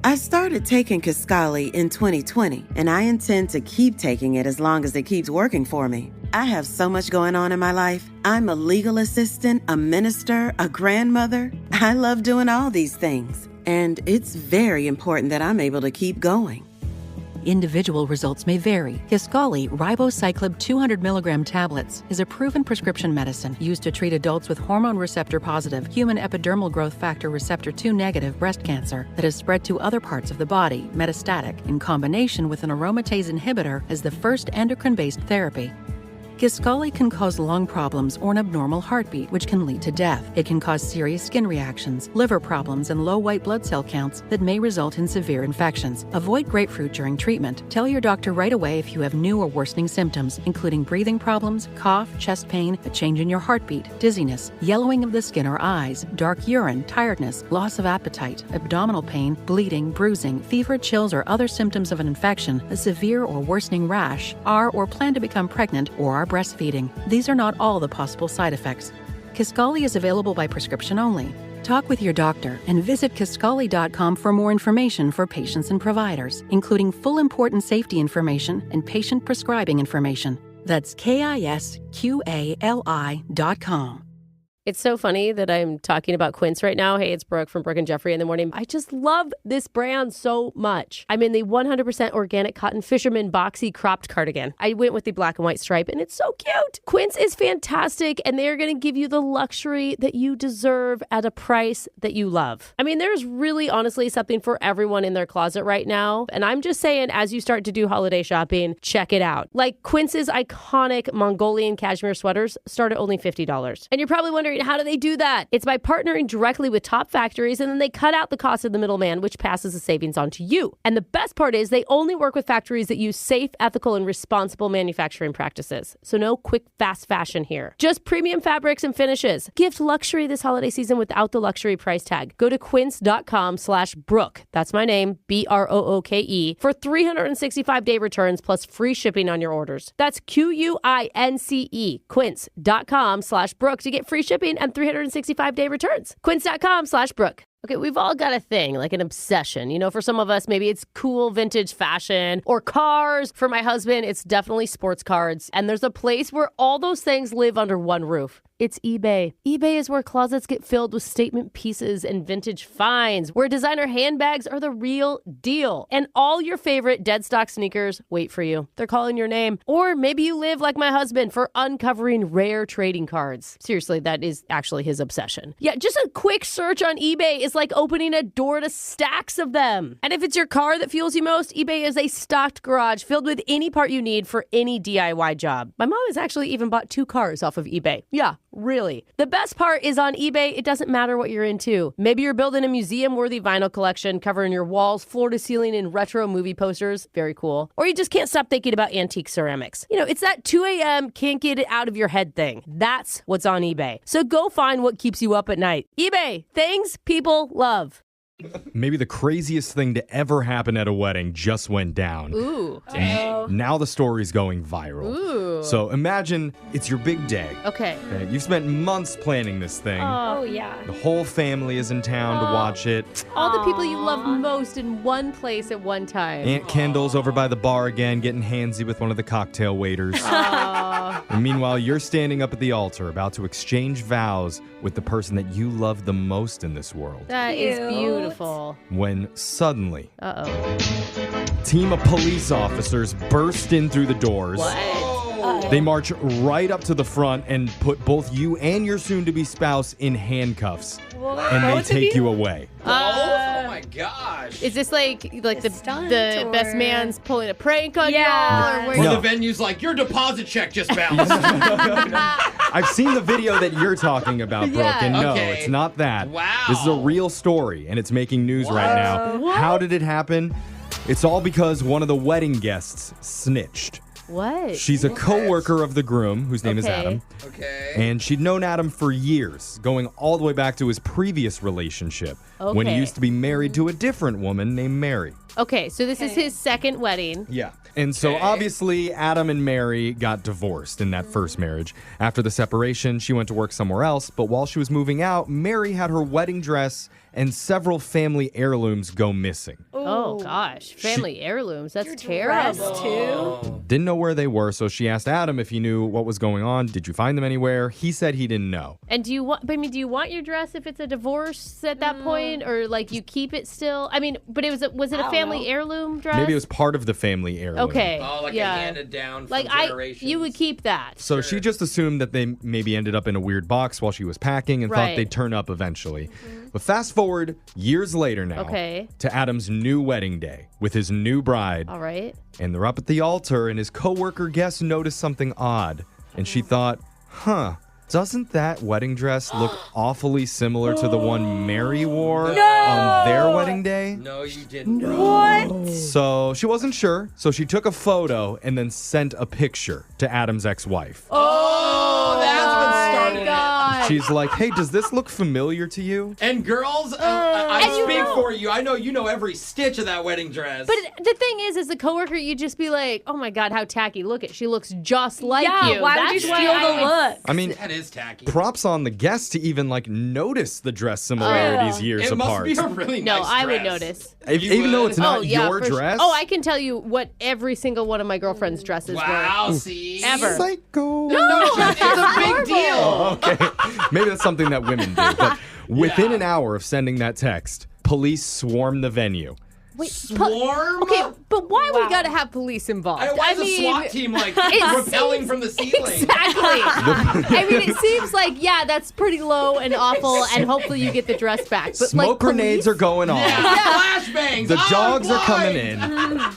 S15: I started taking Kisqali in 2020, and I intend to keep taking it as long as it keeps working for me. I have so much going on in my life. I'm a legal assistant, a minister, a grandmother. I love doing all these things. And it's very important that I'm able to keep going.
S14: Individual results may vary. Kisqali ribociclib 200 milligram tablets is a proven prescription medicine used to treat adults with hormone receptor-positive, human epidermal growth factor receptor 2 negative breast cancer that has spread to other parts of the body, metastatic, in combination with an aromatase inhibitor as the first endocrine-based therapy. Kisqali can cause lung problems or an abnormal heartbeat, which can lead to death. It can cause serious skin reactions, liver problems, and low white blood cell counts that may result in severe infections. Avoid grapefruit during treatment. Tell your doctor right away if you have new or worsening symptoms, including breathing problems, cough, chest pain, a change in your heartbeat, dizziness, yellowing of the skin or eyes, dark urine, tiredness, loss of appetite, abdominal pain, bleeding, bruising, fever, chills, or other symptoms of an infection, a severe or worsening rash, are or plan to become pregnant, or are breastfeeding. These are not all the possible side effects. Kisqali is available by prescription only. Talk with your doctor and visit Kisqali.com for more information for patients and providers, including full important safety information and patient prescribing information. That's KISQALI.com.
S1: It's so funny that I'm talking about Quince right now. Hey, it's Brooke from Brooke and Jeffrey in the morning. I just love this brand so much. I'm in the 100% organic cotton fisherman boxy cropped cardigan. I went with the black and white stripe, and it's so cute. Quince is fantastic, and they're going to give you the luxury that you deserve at a price that you love. I mean, there's really honestly something for everyone in their closet right now. And I'm just saying, as you start to do holiday shopping, check it out. Like Quince's iconic Mongolian cashmere sweaters start at only $50. And you're probably wondering, how do they do that? It's by partnering directly with top factories, and then they cut out the cost of the middleman, which passes the savings on to you. And the best part is they only work with factories that use safe, ethical, and responsible manufacturing practices. So no quick, fast fashion here. Just premium fabrics and finishes. Gift luxury this holiday season without the luxury price tag. Go to quince.com/Brooke. That's my name, BROOKE, for 365-day returns plus free shipping on your orders. That's QUINCE, quince.com/Brooke to get free shipping and 365-day returns. Quince.com/Brooke. Okay, we've all got a thing, like an obsession. You know, for some of us, maybe it's cool vintage fashion or cars. For my husband, it's definitely sports cards. And there's a place where all those things live under one roof. It's eBay. eBay is where closets get filled with statement pieces and vintage finds, where designer handbags are the real deal. And all your favorite dead stock sneakers wait for you. They're calling your name. Or maybe you live like my husband for uncovering rare trading cards. Seriously, that is actually his obsession. Yeah, just a quick search on eBay is like opening a door to stacks of them. And if it's your car that fuels you most, eBay is a stocked garage filled with any part you need for any DIY job. My mom has actually even bought 2 cars off of eBay. Yeah. Really. The best part is on eBay, it doesn't matter what you're into. Maybe you're building a museum-worthy vinyl collection covering your walls, floor to ceiling in retro movie posters. Very cool. Or you just can't stop thinking about antique ceramics. You know, it's that 2 a.m. can't get it out of your head thing. That's what's on eBay. So go find what keeps you up at night. eBay. Things people love.
S8: Maybe the craziest thing to ever happen at a wedding just went down.
S1: Ooh.
S8: And now the story's going viral.
S1: Ooh.
S8: So imagine it's your big day.
S1: Okay.
S8: You've spent months planning this thing.
S2: Oh, yeah.
S8: The whole family is in town to watch it.
S1: All the people you love most in one place at one time.
S8: Aunt Kendall's over by the bar again, getting handsy with one of the cocktail waiters. And meanwhile, you're standing up at the altar, about to exchange vows with the person that you love the most in this world.
S1: That is beautiful.
S8: When suddenly,
S1: Uh-oh.
S8: team of police officers burst in through the doors.
S1: What?
S8: They march right up to the front and put both you and your soon-to-be spouse in handcuffs. And they take you away.
S11: Oh my gosh.
S1: Is this like the best man's pulling a prank on y'all?
S11: Or
S8: No.
S11: the venue's like, your deposit check just bounced.
S8: I've seen the video that you're talking about, Brooke, and no,
S11: Okay.
S8: it's not that.
S11: Wow.
S8: This is a real story, and it's making news right now.
S1: What?
S8: How did it happen? It's all because one of the wedding guests snitched.
S1: What?
S8: She's a co-worker of the groom, whose name is
S1: Okay.
S8: Adam.
S11: Okay.
S8: And she'd known Adam for years, going all the way back to his previous relationship, when he
S1: Okay.
S8: used to be married to a different woman named Mary.
S1: Okay, so this is his second wedding.
S8: Yeah. And so obviously Adam and Mary got divorced in that first marriage. After the separation, she went to work somewhere else, but while she was moving out, Mary had her wedding dress and several family heirlooms go missing.
S1: Oh, gosh. Family heirlooms. That's terrible.
S2: Too?
S8: Didn't know where they were, so she asked Adam if he knew what was going on. Did you find them anywhere? He said he didn't know.
S1: And do you want your dress if it's a divorce at that point, or like you keep it still? I mean, but was it a family heirloom dress?
S8: Maybe it was part of the family heirloom.
S1: Okay.
S11: Oh, like
S1: yeah.
S11: a handed down from
S1: like
S11: generations.
S1: you would keep that.
S8: So she just assumed that they maybe ended up in a weird box while she was packing and thought
S1: Right.
S8: they'd turn up eventually. But fast forward years later now to Adam's new wedding day with his new bride.
S1: All right.
S8: And they're up at the altar, and his coworker guest noticed something odd. and she thought, doesn't that wedding dress look awfully similar to the one Mary wore on their wedding day?
S11: No, you didn't.
S2: What?
S8: So she wasn't sure, so she took a photo and then sent a picture to Adam's ex-wife.
S11: Oh, that's what started
S1: God.
S8: She's like, hey, does this look familiar to you?
S11: And girls, I speak for you. I know you know every stitch of that wedding dress.
S1: But the thing is, as a coworker, you'd just be like, oh my God, how tacky. Look she looks just like you.
S2: Why would you steal the look?
S8: I mean,
S11: that is tacky.
S8: Props on the guests to even notice the dress similarities years apart.
S11: It must be a really nice
S1: I would
S11: dress.
S1: notice.
S8: Even though it's not your dress?
S1: Oh, I can tell you what every single one of my girlfriend's dresses were.
S11: Wow, see?
S1: Ever.
S8: Psycho.
S11: No, it's a big deal.
S8: Oh, okay. Maybe that's something that women do. But within an hour of sending that text, police swarmed the venue.
S1: Wait,
S11: Swarm?
S1: Okay, but why we gotta have police involved?
S11: Why is a SWAT team rappelling from the ceiling?
S1: Exactly. I mean, it seems like, that's pretty low and awful, and hopefully you get the dress back. But
S8: Smoke grenades are going off.
S11: Flashbangs.
S8: The dogs are coming in,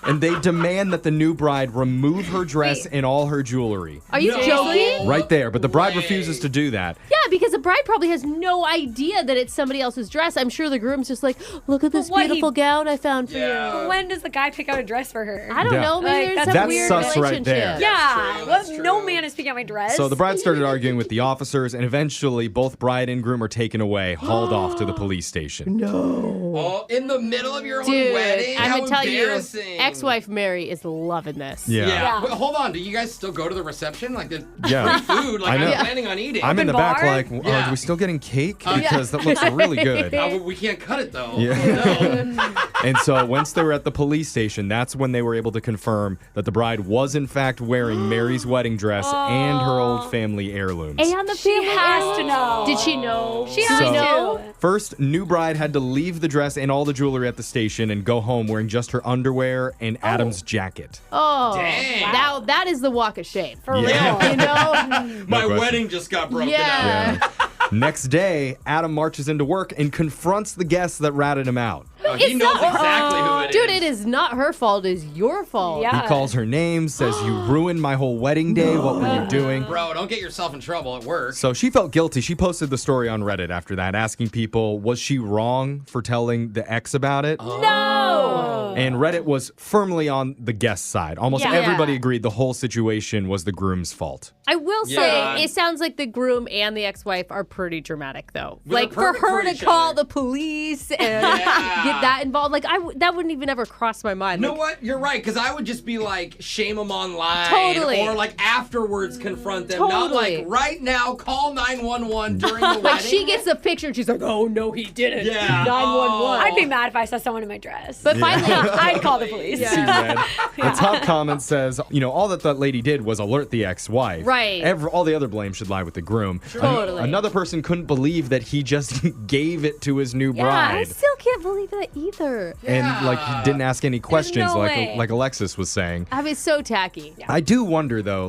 S8: and they demand that the new bride remove her dress and all her jewelry.
S1: Are you joking?
S8: Right there, but the bride refuses to do that.
S1: Yeah, because the bride probably has no idea that it's somebody else's dress. I'm sure the groom's just like, look at this beautiful gown I found for you.
S2: When does the guy pick out a dress for her?
S1: I don't know. Maybe there's some weird
S8: sus
S1: relationship.
S8: right there.
S2: Yeah. No man is picking out my dress.
S8: So the bride started arguing with the officers, and eventually both bride and groom are taken away, hauled off to the police station.
S11: No. Oh, in the middle of your own
S1: Dude,
S11: wedding?
S1: I'm going to tell you,
S11: embarrassing.
S1: ex-wife Mary is loving this.
S8: Yeah.
S11: Wait, hold on. Do you guys still go to the reception? Like, the
S8: Yeah.
S11: free food? Like,
S8: I know.
S11: I'm planning on eating.
S8: I'm in the back like,
S11: Yeah.
S8: are we still getting cake? Because that looks really good.
S11: We can't cut it, though.
S8: Yeah.
S11: No.
S8: And so once they were at the police station, that's when they were able to confirm that the bride was in fact wearing Mary's wedding dress and her old family heirlooms.
S1: And the family
S2: has to know.
S1: Did she know?
S2: She has to.
S8: First, new bride had to leave the dress and all the jewelry at the station and go home wearing just her underwear and Adam's jacket.
S1: Oh,
S11: Dang.
S1: now that is the walk of shame. For
S8: Yeah.
S1: real, you know?
S11: My
S8: question.
S11: wedding just got broken
S1: Yeah.
S11: up.
S8: Next day, Adam marches into work and confronts the guests that ratted him out.
S11: Oh, he knows exactly who it is.
S1: Dude, it is not her fault. It is your fault.
S8: He calls her name, says, you ruined my whole wedding day. What were you doing?
S11: Bro, don't get yourself in trouble at work.
S8: So she felt guilty. She posted the story on Reddit after that, asking people, was she wrong for telling the ex about it?
S1: No!
S8: And Reddit was firmly on the guest side. Almost everybody agreed the whole situation was the groom's fault.
S1: I will say, it sounds like the groom and the ex-wife are pretty dramatic, though.
S11: Well,
S1: like, for her to call the police and get that involved, like, that wouldn't even ever cross my mind.
S11: You know
S1: Like,
S11: what? You're right, because I would just be like, shame them online.
S1: Totally.
S11: Or like afterwards confront them. Not
S1: Totally.
S11: like right now, call 911 during the
S1: like,
S11: wedding.
S1: she gets the picture and she's like, oh, no, he didn't.
S11: Yeah.
S1: 911.
S2: I'd be mad if I saw someone in my dress.
S1: But finally,
S2: I'd call the police.
S8: She's mad. The top comment says, all that lady did was alert the ex-wife.
S1: Right.
S8: All the other blame should lie with the groom.
S1: Totally.
S8: Another person couldn't believe that he just gave it to his new
S1: Yeah,
S8: bride.
S1: I still can't believe that either.
S8: And he didn't ask any questions
S1: no way.
S8: like Alexis was saying.
S1: I mean, so tacky.
S8: I do wonder though,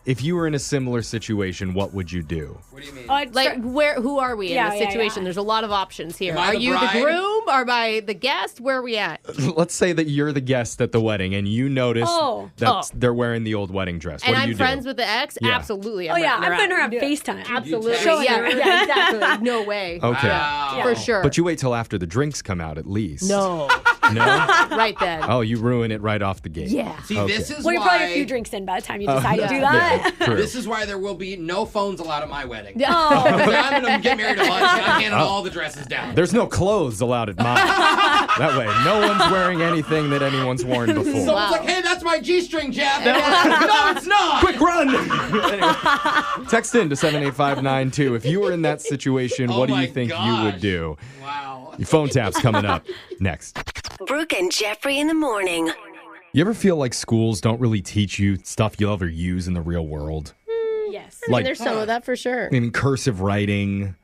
S8: if you were in a similar situation, what would you do?
S11: What do you mean?
S1: Like, who are we in this situation? There's a lot of options here.
S11: Am I
S1: Are
S11: the
S1: you
S11: bride?
S1: the groom? Are I the guest? Where are we at?
S8: Let's say that you're the guest at the wedding and you notice that they're wearing the old wedding dress.
S1: And
S8: what do
S1: I'm
S8: you
S1: friends
S8: do?
S1: with the ex?
S8: Yeah.
S1: Absolutely.
S2: Oh, yeah. I'm
S1: renting
S2: putting her
S1: out.
S2: on FaceTime.
S1: Absolutely.
S2: Showing
S1: Yeah,
S2: her.
S1: yeah, exactly. No way.
S8: Okay.
S11: Wow.
S1: For sure.
S8: But you wait till after the drinks come out at least.
S1: No.
S8: No?
S1: Right then.
S8: Oh, you ruin it right off the gate.
S1: Yeah.
S11: See,
S8: Okay.
S11: this is
S2: Well, you're
S11: why...
S2: probably a few drinks in by the time you decide to do that.
S8: Yeah, true.
S11: This is why there will be no phones allowed at my wedding.
S2: Oh.
S11: I'm going to get married a bunch, and I'm handing all the dresses down.
S8: There's no clothes allowed at mine. That way, no one's wearing anything that anyone's worn before.
S11: Someone's like, hey, that's my G-string, Jeff. No, it's not.
S8: Quick run! Anyway, text in to 78592. If you were in that situation, what do you think you would do?
S11: Wow.
S8: Your phone tap's coming up next.
S12: Brooke and Jeffrey in the morning.
S8: You ever feel like schools don't really teach you stuff you'll ever use in the real world?
S2: Yes.
S1: I mean, there's some of that for sure.
S8: I mean, cursive writing,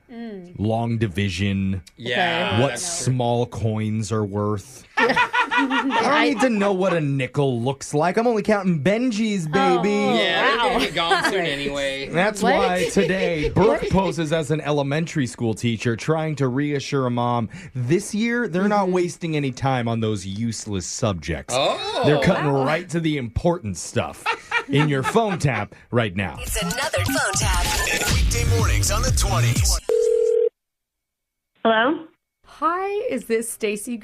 S8: long division,
S11: Yeah.
S8: what small coins are worth. I don't need to know what a nickel looks like. I'm only counting Benjis, baby.
S11: Yeah, they're going to get gone soon anyway.
S8: That's
S1: What?
S8: why today, Brooke poses as an elementary school teacher trying to reassure a mom this year they're not wasting any time on those useless subjects.
S11: Oh.
S8: They're cutting right to the important stuff. in your phone tap right now.
S12: It's another phone tap.
S16: Weekday mornings on the 20s.
S17: Hello?
S1: Hi, is this Stacy?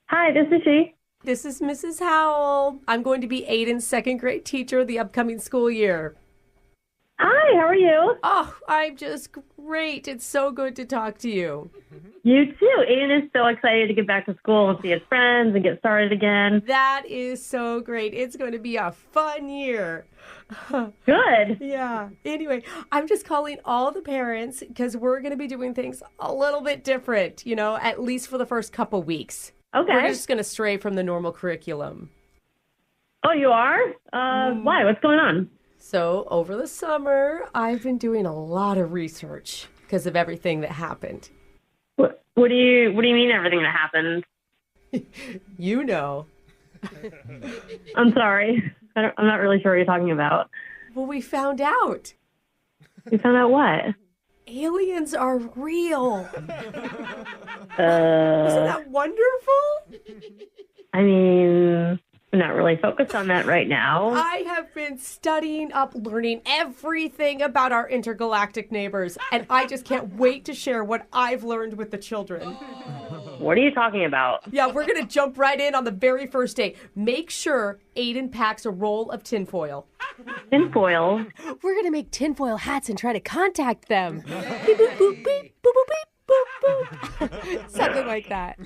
S17: Hi, this is she.
S1: This is Mrs. Howell. I'm going to be Aiden's second grade teacher the upcoming school year.
S17: Hi, how are you?
S1: Oh, I'm just great. It's so good to talk to you.
S17: You too. Aiden is so excited to get back to school and see his friends and get started again.
S1: That is so great. It's going to be a fun year.
S17: Good.
S1: Yeah. Anyway, I'm just calling all the parents because we're going to be doing things a little bit different, at least for the first couple weeks.
S17: Okay.
S1: We're just going to stray from the normal curriculum.
S17: Oh, you are? Why? What's going on?
S1: So over the summer, I've been doing a lot of research because of everything that happened.
S17: What do you mean everything that happened?
S1: You know.
S17: I'm sorry. I'm not really sure what you're talking about.
S1: Well, we found out.
S17: You found out what?
S1: Aliens are real. Isn't
S17: Isn't
S1: that wonderful?
S17: I mean, I'm not really focused on that right now.
S1: I have been studying up, learning everything about our intergalactic neighbors, and I just can't wait to share what I've learned with the children.
S17: What are you talking about?
S1: Yeah, we're going to jump right in on the very first day. Make sure Aiden packs a roll of tinfoil.
S17: Tinfoil?
S1: We're going to make tinfoil hats and try to contact them. Beep, boop, boop, beep, boop, boop, beep. Boop, boop. Something like that.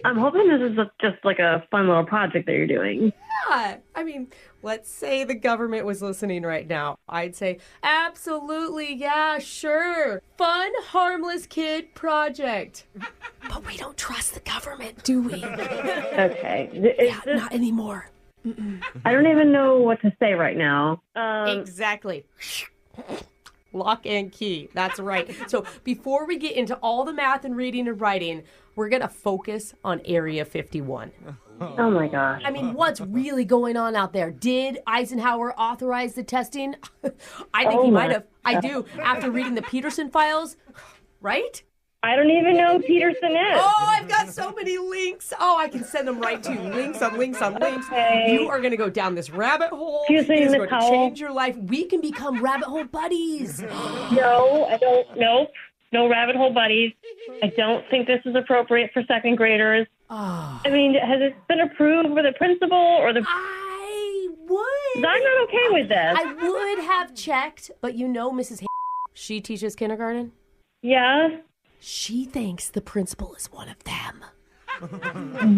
S17: I'm hoping this is just like a fun little project that you're doing.
S1: Yeah. I mean, let's say the government was listening right now. I'd say, absolutely, yeah, sure. Fun, harmless kid project. But we don't trust the government, do we?
S17: Okay.
S1: Not anymore. Mm-mm.
S17: I don't even know what to say right now.
S1: Exactly. Lock and key. That's right. So before we get into all the math and reading and writing, we're going to focus on Area 51.
S17: Oh my gosh.
S1: I mean, what's really going on out there? Did Eisenhower authorize the testing? I think he might have. I do. After reading the Peterson files, right?
S17: I don't even know who Peterson is.
S1: Oh, I've got so many links. Oh, I can send them right to you. Links on links on links.
S17: Okay.
S1: You are going to go down this rabbit hole.
S17: Excuse me,
S1: It's
S17: Miss
S1: going to
S17: Howell.
S1: change your life. We can become rabbit hole buddies.
S17: No, I don't. Nope. No rabbit hole buddies. I don't think this is appropriate for second graders.
S1: Oh.
S17: I mean, has it been approved by the principal or the...
S1: I would.
S17: I'm not okay with this.
S1: I would have checked, but Mrs. She teaches kindergarten.
S17: Yeah?
S1: She thinks the principal is one of them.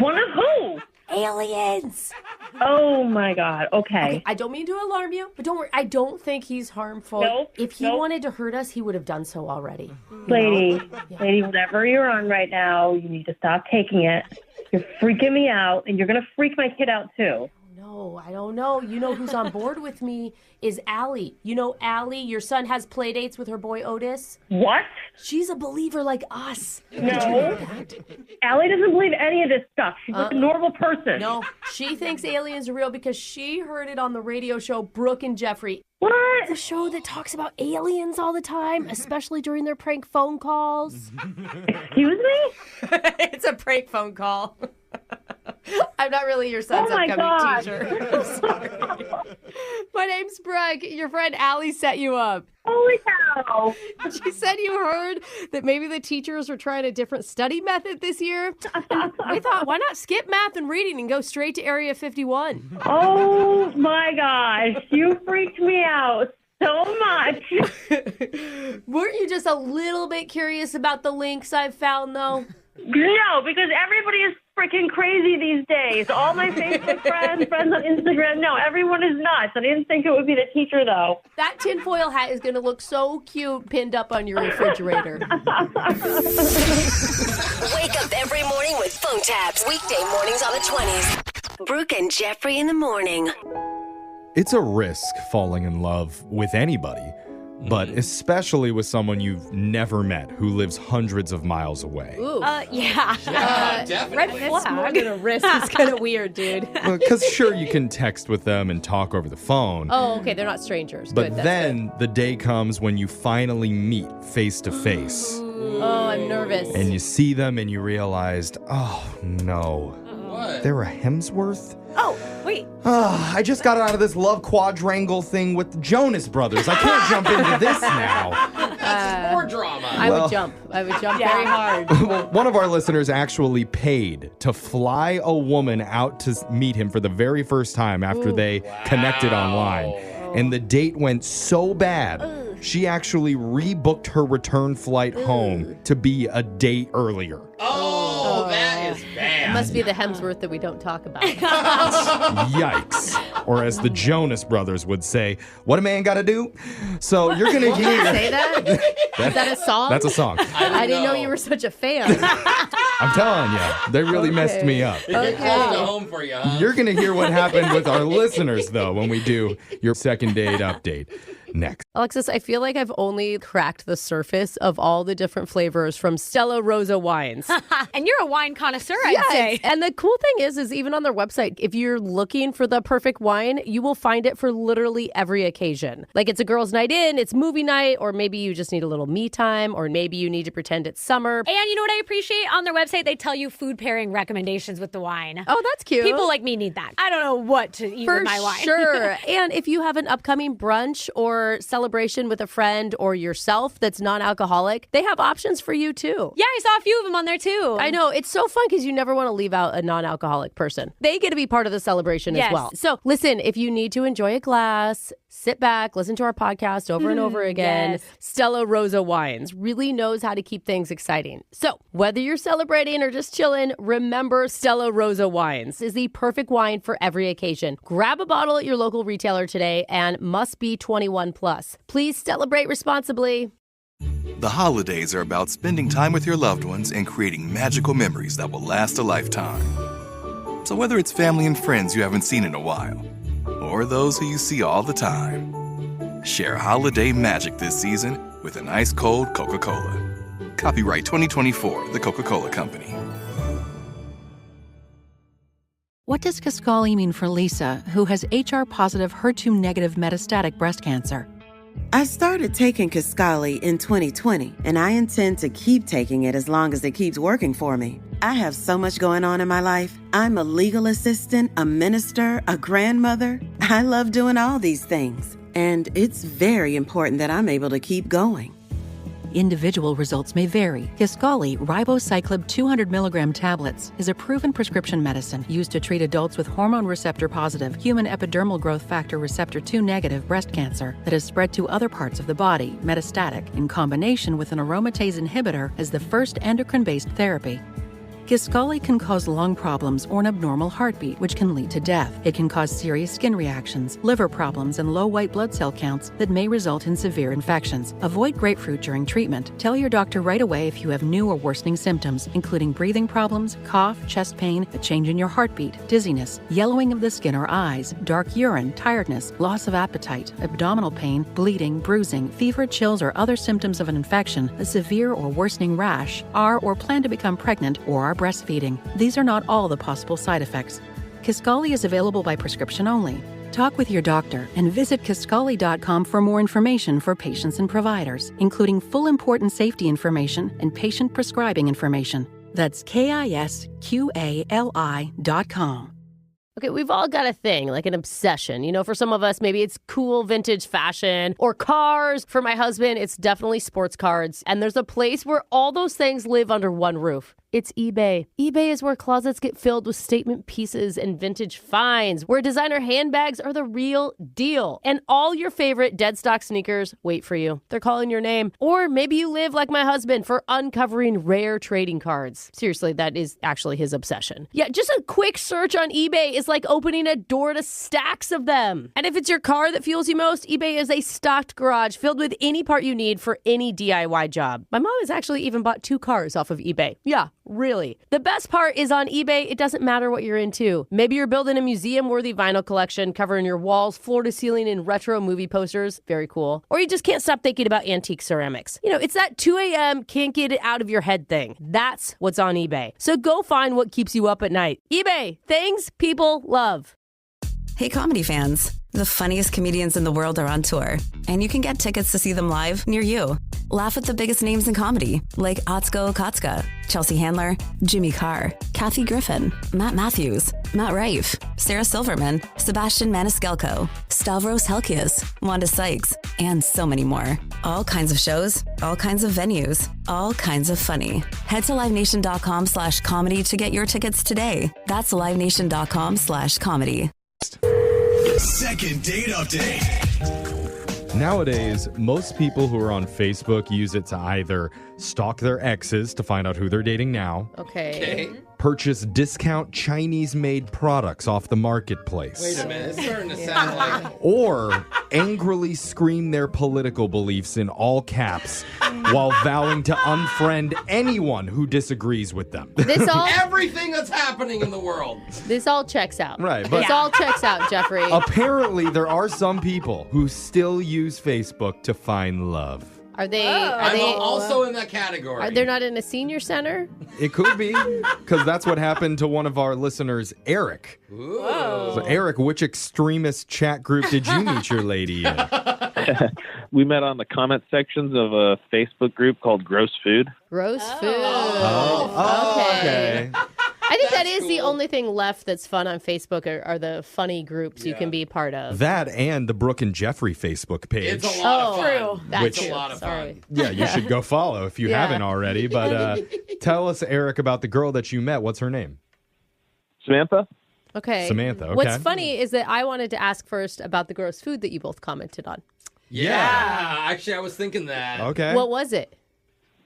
S17: One of who?
S1: Aliens.
S17: Oh my God. Okay.
S1: I don't mean to alarm you, but don't worry. I don't think he's harmful.
S17: Nope.
S1: If he wanted to hurt us, he would have done so already.
S17: Lady, whatever you're on right now, you need to stop taking it. You're freaking me out, and you're going to freak my kid out too.
S1: No, I don't know. You know who's on board with me is Allie. You know Allie, your son has play dates with her boy Otis.
S17: What?
S1: She's a believer like us.
S17: No.
S1: Did you know that?
S17: Allie doesn't believe any of this stuff. She's like a normal person.
S1: No, she thinks aliens are real because she heard it on the radio show Brooke and Jeffrey.
S17: What?
S1: The show that talks about aliens all the time, especially during their prank phone calls.
S17: Excuse me?
S1: It's a prank phone call. I'm not really your son's upcoming teacher. I'm sorry. My name's Brooke. Your friend Allie set you up.
S17: Holy cow.
S1: She said you heard that maybe the teachers are trying a different study method this year. And we thought, why not skip math and reading and go straight to Area 51?
S17: Oh my gosh. You freaked me out so much.
S1: Weren't you just a little bit curious about the links I've found, though?
S17: No, because everybody is freaking crazy these days. All my Facebook friends on Instagram, no, everyone is nuts. I didn't think it would be the teacher, though.
S1: That tinfoil hat is going to look so cute pinned up on your refrigerator.
S12: Wake up every morning with phone taps. Weekday mornings on the 20s. Brooke and Jeffrey in the morning.
S8: It's a risk falling in love with anybody, but especially with someone you've never met who lives hundreds of miles away.
S1: Ooh.
S2: Yeah.
S11: Definitely.
S2: Red
S1: It's more
S2: flag.
S1: than a risk. It's kind of weird, dude.
S8: Because sure, you can text with them and talk over the phone.
S1: Oh, okay. They're not strangers.
S8: But
S1: Good. That's
S8: then the day comes when you finally meet face to face.
S1: good. Oh, I'm nervous.
S8: And you see them and you realized, oh no.
S11: What?
S8: They're a Hemsworth?
S2: Oh, wait.
S8: I just got out of this love quadrangle thing with the Jonas Brothers. I can't jump into this now.
S11: That's more drama.
S1: I would jump very hard.
S8: Well, one of our listeners actually paid to fly a woman out to meet him for the very first time after they connected online. And the date went so bad, she actually rebooked her return flight home to be a day earlier.
S11: Oh, that is bad.
S1: It must be the Hemsworth that we don't talk about.
S8: Yikes. Or as the Jonas Brothers would say, what a man got to do? So you're going to hear...
S1: Say that? Is that a song?
S8: That's a song.
S1: I didn't know you were such a fan.
S8: I'm telling you, they really messed me up.
S11: It close to home for you, huh?
S8: You're going to hear what happened with our listeners, though, when we do your second date update next.
S1: Alexis, I feel like I've only cracked the surface of all the different flavors from Stella Rosa wines.
S2: And you're a wine connoisseur, I'd say.
S1: And the cool thing is even on their website, if you're looking for the perfect wine, you will find it for literally every occasion. Like it's a girl's night in, it's movie night, or maybe you just need a little me time, or maybe you need to pretend it's summer.
S2: And you know what I appreciate? On their website, they tell you food pairing recommendations with the wine.
S1: Oh, that's cute.
S2: People like me need that. I don't know what to eat with my wine.
S1: Sure. And if you have an upcoming brunch or celebration with a friend or yourself that's non-alcoholic, they have options for you too.
S2: Yeah, I saw a few of them on there too.
S1: I know. It's so fun because you never want to leave out a non-alcoholic person. They get to be part of the celebration as well. So listen, if you need to enjoy a glass, sit back, listen to our podcast over and over again.
S2: Yes.
S1: Stella Rosa Wines really knows how to keep things exciting. So whether you're celebrating or just chilling, remember Stella Rosa Wines is the perfect wine for every occasion. Grab a bottle at your local retailer today and must be 21 plus. Please celebrate responsibly.
S3: The holidays are about spending time with your loved ones and creating magical memories that will last a lifetime. So whether it's family and friends you haven't seen in a while, or those who you see all the time, share holiday magic this season with an ice cold Coca-Cola. Copyright 2024, The Coca-Cola Company.
S14: What does Kisqali mean for Lisa, who has HR-positive, HER2-negative metastatic breast cancer?
S15: I started taking Kisqali in 2020, and I intend to keep taking it as long as it keeps working for me. I have so much going on in my life. I'm a legal assistant, a minister, a grandmother. I love doing all these things. And it's very important that I'm able to keep going.
S14: Individual results may vary. Kisqali ribociclib 200 milligram tablets is a proven prescription medicine used to treat adults with hormone receptor-positive, human epidermal growth factor receptor 2 negative breast cancer that has spread to other parts of the body, metastatic, in combination with an aromatase inhibitor as the first endocrine-based therapy. Kisqali can cause lung problems or an abnormal heartbeat, which can lead to death. It can cause serious skin reactions, liver problems, and low white blood cell counts that may result in severe infections. Avoid grapefruit during treatment. Tell your doctor right away if you have new or worsening symptoms, including breathing problems, cough, chest pain, a change in your heartbeat, dizziness, yellowing of the skin or eyes, dark urine, tiredness, loss of appetite, abdominal pain, bleeding, bruising, fever, chills, or other symptoms of an infection, a severe or worsening rash, are or plan to become pregnant, or are breastfeeding. These are not all the possible side effects. Kisqali is available by prescription only. Talk with your doctor and visit Kisqali.com for more information for patients and providers, including full important safety information and patient prescribing information. That's KISQALI.com.
S1: Okay, we've all got a thing, like an obsession. You know, for some of us, maybe it's cool vintage fashion or cars. For my husband, it's definitely sports cards. And there's a place where all those things live under one roof. It's eBay. eBay is where closets get filled with statement pieces and vintage finds, where designer handbags are the real deal. And all your favorite dead stock sneakers wait for you. They're calling your name. Or maybe you live like my husband for uncovering rare trading cards. Seriously, that is actually his obsession. Yeah, just a quick search on eBay is like opening a door to stacks of them. And if it's your car that fuels you most, eBay is a stocked garage filled with any part you need for any DIY job. My mom has actually even bought 2 cars off of eBay. Yeah. Really. The best part is on eBay, it doesn't matter what you're into. Maybe you're building a museum-worthy vinyl collection covering your walls, floor to ceiling in retro movie posters. Very cool. Or you just can't stop thinking about antique ceramics. You know, it's that 2 a.m. can't get it out of your head thing. That's what's on eBay. So go find what keeps you up at night. eBay. Things people love.
S18: Hey, comedy fans. The funniest comedians in the world are on tour, and you can get tickets to see them live near you. Laugh with the biggest names in comedy, like Atsuko Okatsuka, Chelsea Handler, Jimmy Carr, Kathy Griffin, Matt Matthews, Matt Rife, Sarah Silverman, Sebastian Maniscalco, Stavros Helkias, Wanda Sykes, and so many more. All kinds of shows, all kinds of venues, all kinds of funny. Head to LiveNation.com/comedy to get your tickets today. That's LiveNation.com/comedy.
S16: Second date update.
S8: Nowadays, most people who are on Facebook use it to either stalk their exes to find out who they're dating now.
S1: Okay.
S8: Purchase discount Chinese-made products off the marketplace.
S11: Wait a minute, it's starting to sound like...
S8: Or angrily scream their political beliefs in all caps while vowing to unfriend anyone who disagrees with them.
S11: Everything that's happening in the world.
S1: This all checks out.
S8: Right,
S1: This all checks out, Jeffrey.
S8: Apparently, there are some people who still use Facebook to find love.
S1: Are they?
S11: I'm also in that category.
S1: Are they not in a senior center?
S8: It could be, because that's what happened to one of our listeners, Eric.
S11: Ooh.
S8: So, Eric, which extremist chat group did you meet your lady in?
S19: We met on the comment sections of a Facebook group called Gross Food.
S1: Gross food.
S8: Okay.
S1: I think that is the only thing left that's fun on Facebook are the funny groups you can be a part of.
S8: That and the Brooke and Jeffrey Facebook page.
S11: It's a lot of fun.
S1: True. That's
S11: It's a lot of fun.
S8: Yeah, you should go follow if you haven't already. But tell us, Eric, about the girl that you met. What's her name?
S19: Samantha.
S1: Okay.
S8: Samantha, okay.
S1: What's funny is that I wanted to ask first about the gross food that you both commented on.
S11: Yeah. Actually, I was thinking that.
S8: Okay.
S1: What was it?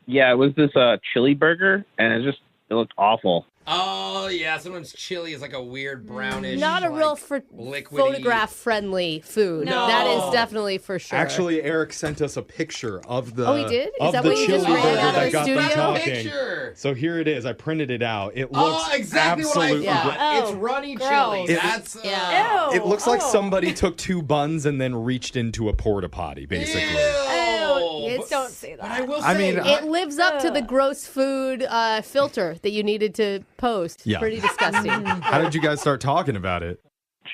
S19: Yeah, it was this chili burger, and it looked awful.
S11: Oh, yeah. Sometimes chili is like a weird brownish.
S1: Not a real
S11: liquidy.
S1: photograph-friendly food.
S11: No.
S1: That is definitely for sure.
S8: Actually, Eric sent us a picture of the
S1: he did? Is
S8: of
S1: that
S8: the
S1: what you
S8: chili
S1: just ran
S8: burger
S1: out of
S8: that
S1: the
S8: got them
S1: studio?
S8: talking.
S11: Picture.
S8: So here it is. I printed it out. It looks
S11: exactly
S8: absolutely
S11: what I thought.
S1: Oh,
S11: It's runny
S1: gross.
S11: chili.
S8: It-
S11: That's
S8: It looks like somebody took 2 buns and then reached into a porta potty, basically.
S2: Don't say that.
S11: But I will say,
S8: I mean,
S1: It lives up to the gross food filter that you needed to post.
S8: Yeah.
S1: Pretty disgusting.
S8: How did you guys start talking about it?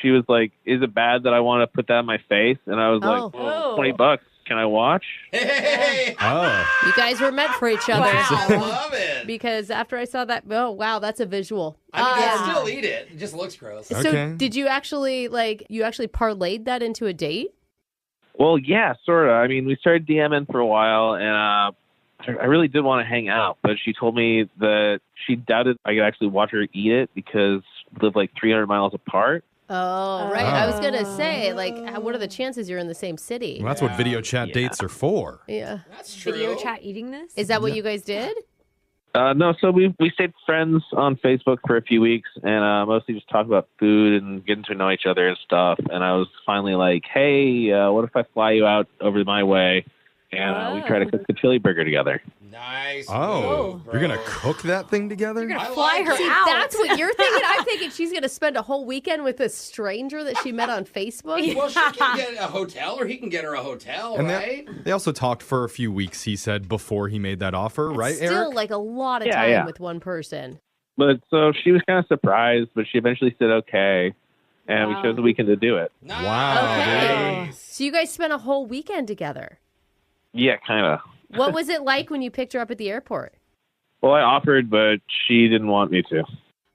S19: She was like, "Is it bad that I want to put that in my face?" And I was
S1: Oh.
S19: like, well, $20. Can I watch?
S11: hey,
S8: Oh.
S1: You guys were meant for each other.
S11: wow, love it.
S1: Because after I saw that, oh, wow, that's a visual.
S11: I mean, I'll still eat it. It just looks gross.
S1: So
S8: Okay.
S1: did you actually, parlayed that into a date?
S19: Well, yeah, sort of. I mean, we started DMing for a while, and I really did want to hang out, but she told me that she doubted I could actually watch her eat it because we live like 300 miles apart.
S1: Oh, right. I was going to say, what are the chances you're in the same city?
S8: Well, that's what video chat dates are for.
S1: Yeah.
S11: That's true.
S2: Video chat eating this?
S1: Is that what you guys did?
S19: No, so we stayed friends on Facebook for a few weeks and mostly just talked about food and getting to know each other and stuff. And I was finally like, hey, what if I fly you out over my way and we try to cook the chili burger together?
S11: Nice.
S8: Oh, you're going to cook that thing together?
S2: You're going to fly her
S1: See,
S2: out.
S1: that's what you're thinking? I'm thinking she's going to spend a whole weekend with a stranger that she met on Facebook?
S11: Well, she can get a hotel, or he can get her a hotel,
S8: And
S11: right?
S8: they also talked for a few weeks, he said, before he made that offer, right,
S1: Still
S8: Eric?
S1: like a lot of
S19: Yeah,
S1: time
S19: yeah.
S1: with one person.
S19: But so she was kind of surprised, but she eventually said okay. And we chose the weekend to do it.
S8: Wow,
S1: Okay.
S8: dude.
S1: So you guys spent a whole weekend together.
S19: Yeah, kind of.
S1: What was it like when you picked her up at the airport?
S19: Well, I offered, but she didn't want me to.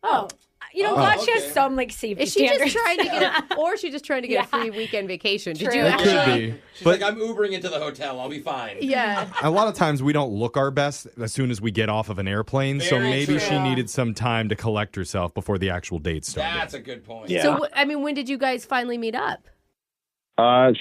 S2: Oh, you know, glad she has some safety
S1: Is she just
S2: standards.
S1: trying to get or is she just trying to get a free weekend vacation? Did you
S8: It
S1: actually?
S8: could be.
S11: She's like, I'm Ubering into the hotel. I'll be fine.
S1: Yeah.
S8: A lot of times we don't look our best as soon as we get off of an airplane, so
S11: Very
S8: maybe
S11: true.
S8: she needed some time to collect herself before the actual date started.
S11: That's a good point.
S19: Yeah.
S1: So when did you guys finally meet up?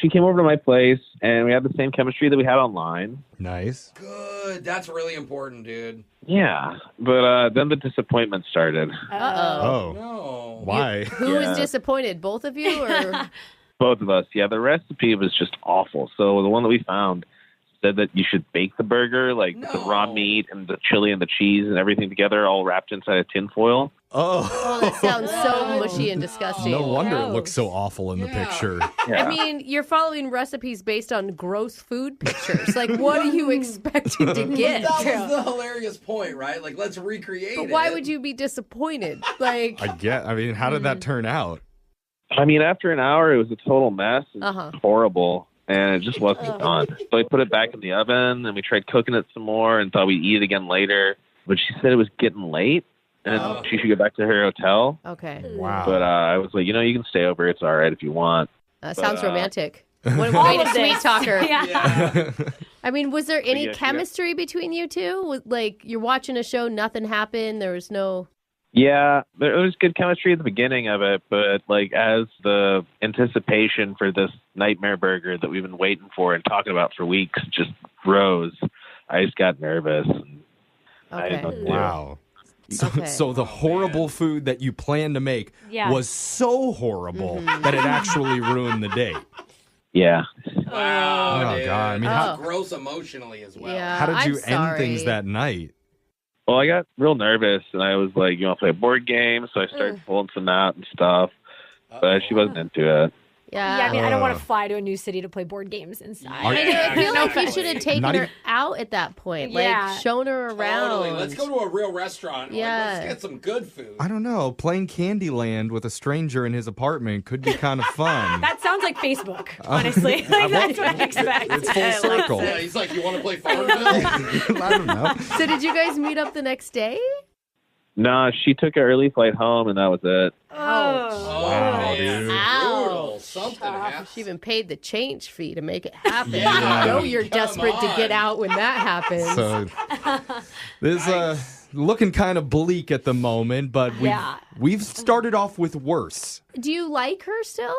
S19: She came over to my place, and we had the same chemistry that we had online.
S8: Nice.
S11: Good. That's really important, dude.
S19: Yeah, but then the disappointment started.
S8: Oh.
S11: No.
S8: Why?
S1: Who was disappointed? Both of you, or
S19: Both of us. Yeah, the recipe was just awful. So the one that we found said that you should bake the burger, like the raw meat and the chili and the cheese and everything together, all wrapped inside a tin foil.
S1: oh, that sounds so mushy and disgusting.
S8: No wonder it looks so awful in the picture.
S19: Yeah.
S1: I mean, you're following recipes based on gross food pictures. Like, what are you expecting to get?
S11: That was the hilarious point, right? Like, let's recreate
S1: But
S11: it.
S1: why would you be disappointed? Like,
S8: I mean, how did that turn out?
S19: I mean, after an hour, it was a total mess. It was horrible, and it just wasn't done. So I put it back in the oven, and we tried cooking it some more and thought we'd eat it again later. But she said it was getting late, and she should go back to her hotel.
S1: Okay.
S8: Wow.
S19: But I was like, you can stay over. It's all right if you want.
S1: Sounds romantic. What a way to sweet talk her.
S2: Yeah.
S1: I mean, was there any
S19: yeah,
S1: chemistry between you two? Like, you're watching a show, nothing happened, there was no...
S19: Yeah, there was good chemistry at the beginning of it, but like as the anticipation for this nightmare burger that we've been waiting for and talking about for weeks just rose, I just got nervous. And I didn't know what to do.
S8: Wow. So the horrible food that you planned to make was so horrible that it actually ruined the date.
S19: Yeah.
S11: Wow,
S8: Oh,
S11: dude.
S8: God. I mean,
S11: That's
S8: how-
S11: gross emotionally as well.
S1: Yeah,
S8: How did you
S1: I'm
S8: end things
S1: sorry.
S8: that night?
S19: Well, I got real nervous, and I was like, you want to play a board game? So I started pulling some out and stuff, but she wasn't into it.
S1: Yeah.
S2: Yeah, I mean, I don't want to fly to a new city to play board games inside.
S1: I know, I feel like you should have taken
S8: Not
S1: her
S8: even-
S1: out at that point.
S2: Yeah.
S1: Like, shown her around.
S11: Totally. Let's go to a real restaurant.
S1: Yeah.
S11: Let's get some good food.
S8: I don't know. Playing Candyland with a stranger in his apartment could be kind of fun.
S2: That sounds like Facebook, honestly. Like, that's what I expect.
S8: It's full circle.
S11: Yeah, he's like, you want to play Farmville?
S8: I don't know.
S1: So did you guys meet up the next day?
S19: No, she took an early flight home, and that was it.
S2: Oh.
S8: Wow, dude.
S11: Brutal. Something happened.
S1: She even paid the change fee to make it happen.
S11: Yeah.
S1: You know you're
S11: Come
S1: desperate to get
S11: on.
S1: out when that happens.
S8: So this looking kind of bleak at the moment, but we've started off with worse.
S1: Do you like her still?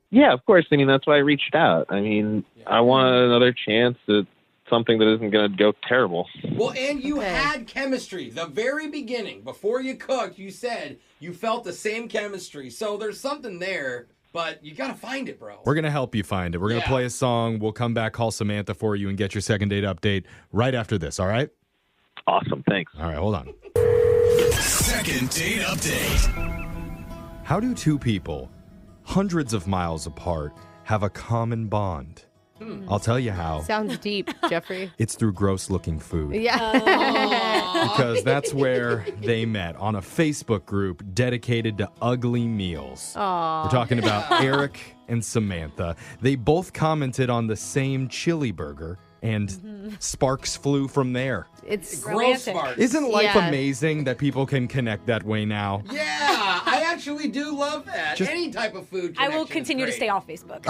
S19: Yeah, of course. I mean, that's why I reached out. I mean, I want another chance at something that isn't going to go terrible.
S11: Well, and you had chemistry. The very beginning, before you cooked, you said you felt the same chemistry. So there's something there, but you got to find it, bro.
S8: We're going to help you find it. We're going to play a song. We'll come back, call Samantha for you, and get your second date update right after this, all right?
S19: Awesome. Thanks.
S8: All right, hold on.
S16: Second date update.
S8: How do two people, hundreds of miles apart, have a common bond? I'll tell you how.
S1: Sounds deep, Jeffrey.
S8: It's through gross-looking food.
S1: Yeah.
S8: Because that's where they met, on a Facebook group dedicated to ugly meals.
S1: Aw.
S8: We're talking about Eric and Samantha. They both commented on the same chili burger, and sparks flew from there.
S1: It's
S11: Gross
S1: romantic.
S11: sparks.
S8: Isn't life
S1: Yeah.
S8: amazing that people can connect that way now?
S11: Yeah, I actually do love that.
S8: Just-
S11: Any type of food
S2: I will
S11: connection is
S2: continue to
S11: great.
S2: stay off Facebook.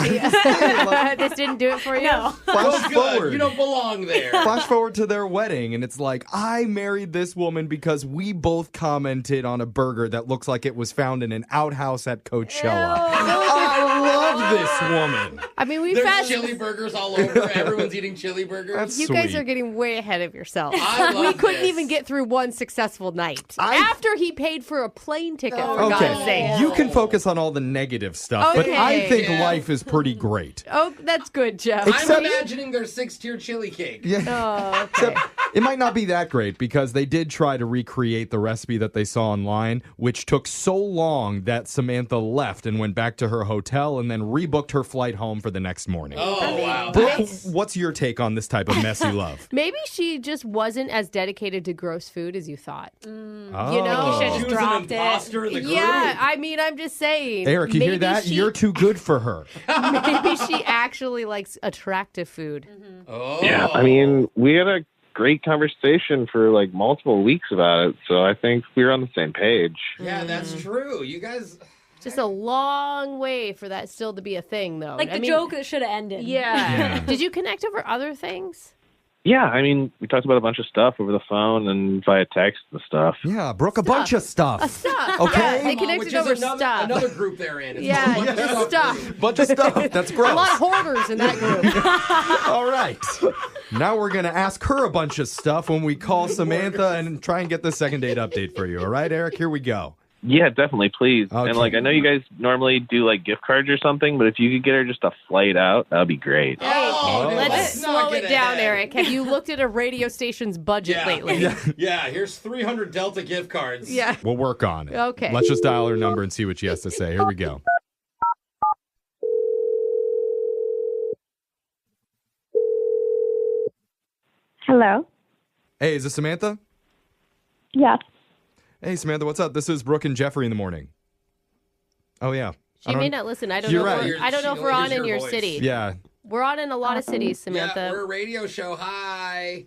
S1: This didn't do it for you?
S2: No.
S8: Flash
S11: Good.
S8: forward.
S11: You don't belong there.
S8: Flash forward to their wedding, and it's like, I married this woman because we both commented on a burger that looks like it was found in an outhouse at Coachella. I love this woman.
S1: I mean, we've
S11: There's
S1: had...
S11: chili burgers all over. Everyone's eating chili burgers.
S8: That's
S1: You
S8: sweet.
S1: guys are getting way ahead of yourselves.
S11: I
S1: We
S11: love
S1: couldn't
S11: this.
S1: even get through one successful night. After he paid for a plane ticket, for God's sake.
S8: Okay, you can focus on all the negative stuff, but I
S1: Okay.
S8: think
S11: Yeah.
S8: life is pretty great.
S1: Oh, that's good, Jeff.
S11: I'm imagining their 6-tier chili cake.
S8: Yeah.
S1: Oh, okay.
S8: It might not be that great because they did try to recreate the recipe that they saw online, which took so long that Samantha left and went back to her hotel and then rebooked her flight home for the next morning.
S11: Oh, wow.
S8: Brooke, what's your take on this type of messy love?
S1: Maybe she just wasn't as dedicated to gross food as you thought.
S8: Oh.
S1: You know?
S2: She
S11: She
S2: just
S11: was
S2: dropped
S11: an imposter in the group.
S1: Yeah, I mean, I'm just saying.
S8: Eric, you hear
S1: maybe
S8: that?
S1: she-
S8: You're too good for her.
S1: Maybe she actually likes attractive food.
S11: Oh.
S19: Yeah, I mean, we had a great conversation for like multiple weeks about it, so I think we were on the same page.
S11: Yeah, that's
S1: Mm.
S11: true. You guys...
S1: Just a long way for that still to be a thing, though.
S2: Like the
S1: I mean,
S2: joke that should have ended.
S1: Yeah. Did you connect over other things?
S19: Yeah, I mean, we talked about a bunch of stuff over the phone and via text and stuff.
S8: Yeah, Brooke, a bunch of stuff.
S1: Stuff.
S8: Okay.
S1: Yeah, they connected
S11: which is
S1: over
S11: another,
S1: stuff.
S11: another group they're in. It's
S1: Yeah,
S11: a bunch of
S1: just stuff.
S8: Bunch of stuff. That's gross.
S1: A lot of hoarders in that group.
S8: All right. Now we're going to ask her a bunch of stuff when we call Samantha and try and get the second date update for you. All right, Eric? Here we go.
S19: Yeah, definitely, please.
S8: Okay.
S19: And like, I know you guys normally do like gift cards or something, but if you could get her just a flight out, that'd be great.
S11: Oh, dude,
S1: Let's
S11: not
S1: slow
S11: get
S1: it down,
S11: ahead.
S1: Eric. Have you looked at a radio station's budget
S11: Yeah.
S1: lately?
S11: Yeah, here's 300 Delta gift cards.
S1: Yeah.
S8: We'll work on it.
S1: Okay.
S8: Let's just dial her number and see what she has to say. Here we go.
S17: Hello.
S8: Hey, is this Samantha?
S17: Yes.
S8: Hey, Samantha, what's up? This is Brooke and Jeffrey in the morning. Oh, yeah.
S1: She may not listen. I don't
S8: You're
S1: know.
S8: right.
S1: I don't know if we're on in your
S11: voice.
S1: city.
S8: Yeah.
S1: We're on in a lot of cities, Samantha.
S11: Yeah, we're a radio show. Hi.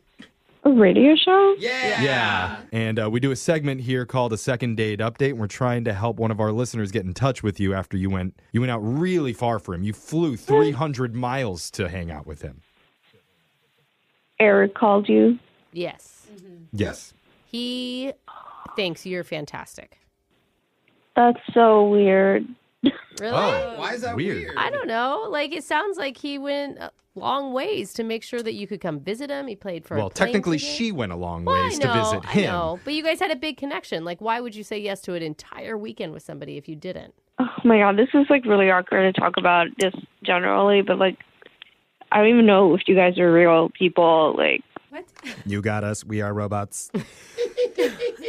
S17: A radio show?
S8: Yeah. And we do a segment here called a second date update. And we're trying to help one of our listeners get in touch with you after you went out really far for him. You flew 300 miles to hang out with him.
S17: Eric called you?
S1: Yes.
S8: Yes.
S1: He thinks you're fantastic.
S17: That's so weird.
S1: Really?
S8: Oh,
S11: why is that
S8: weird?
S1: I don't know. Like, it sounds like he went long ways to make sure that you could come visit him. He played for
S8: Well,
S1: a plane
S8: technically,
S1: ticket.
S8: she went a long
S1: Well,
S8: ways to visit him.
S1: I know, but you guys had a big connection. Like, why would you say yes to an entire weekend with somebody if you didn't?
S17: Oh my God, this is like really awkward to talk about just generally, but like, I don't even know if you guys are real people. Like,
S2: What?
S8: You got us. We are robots.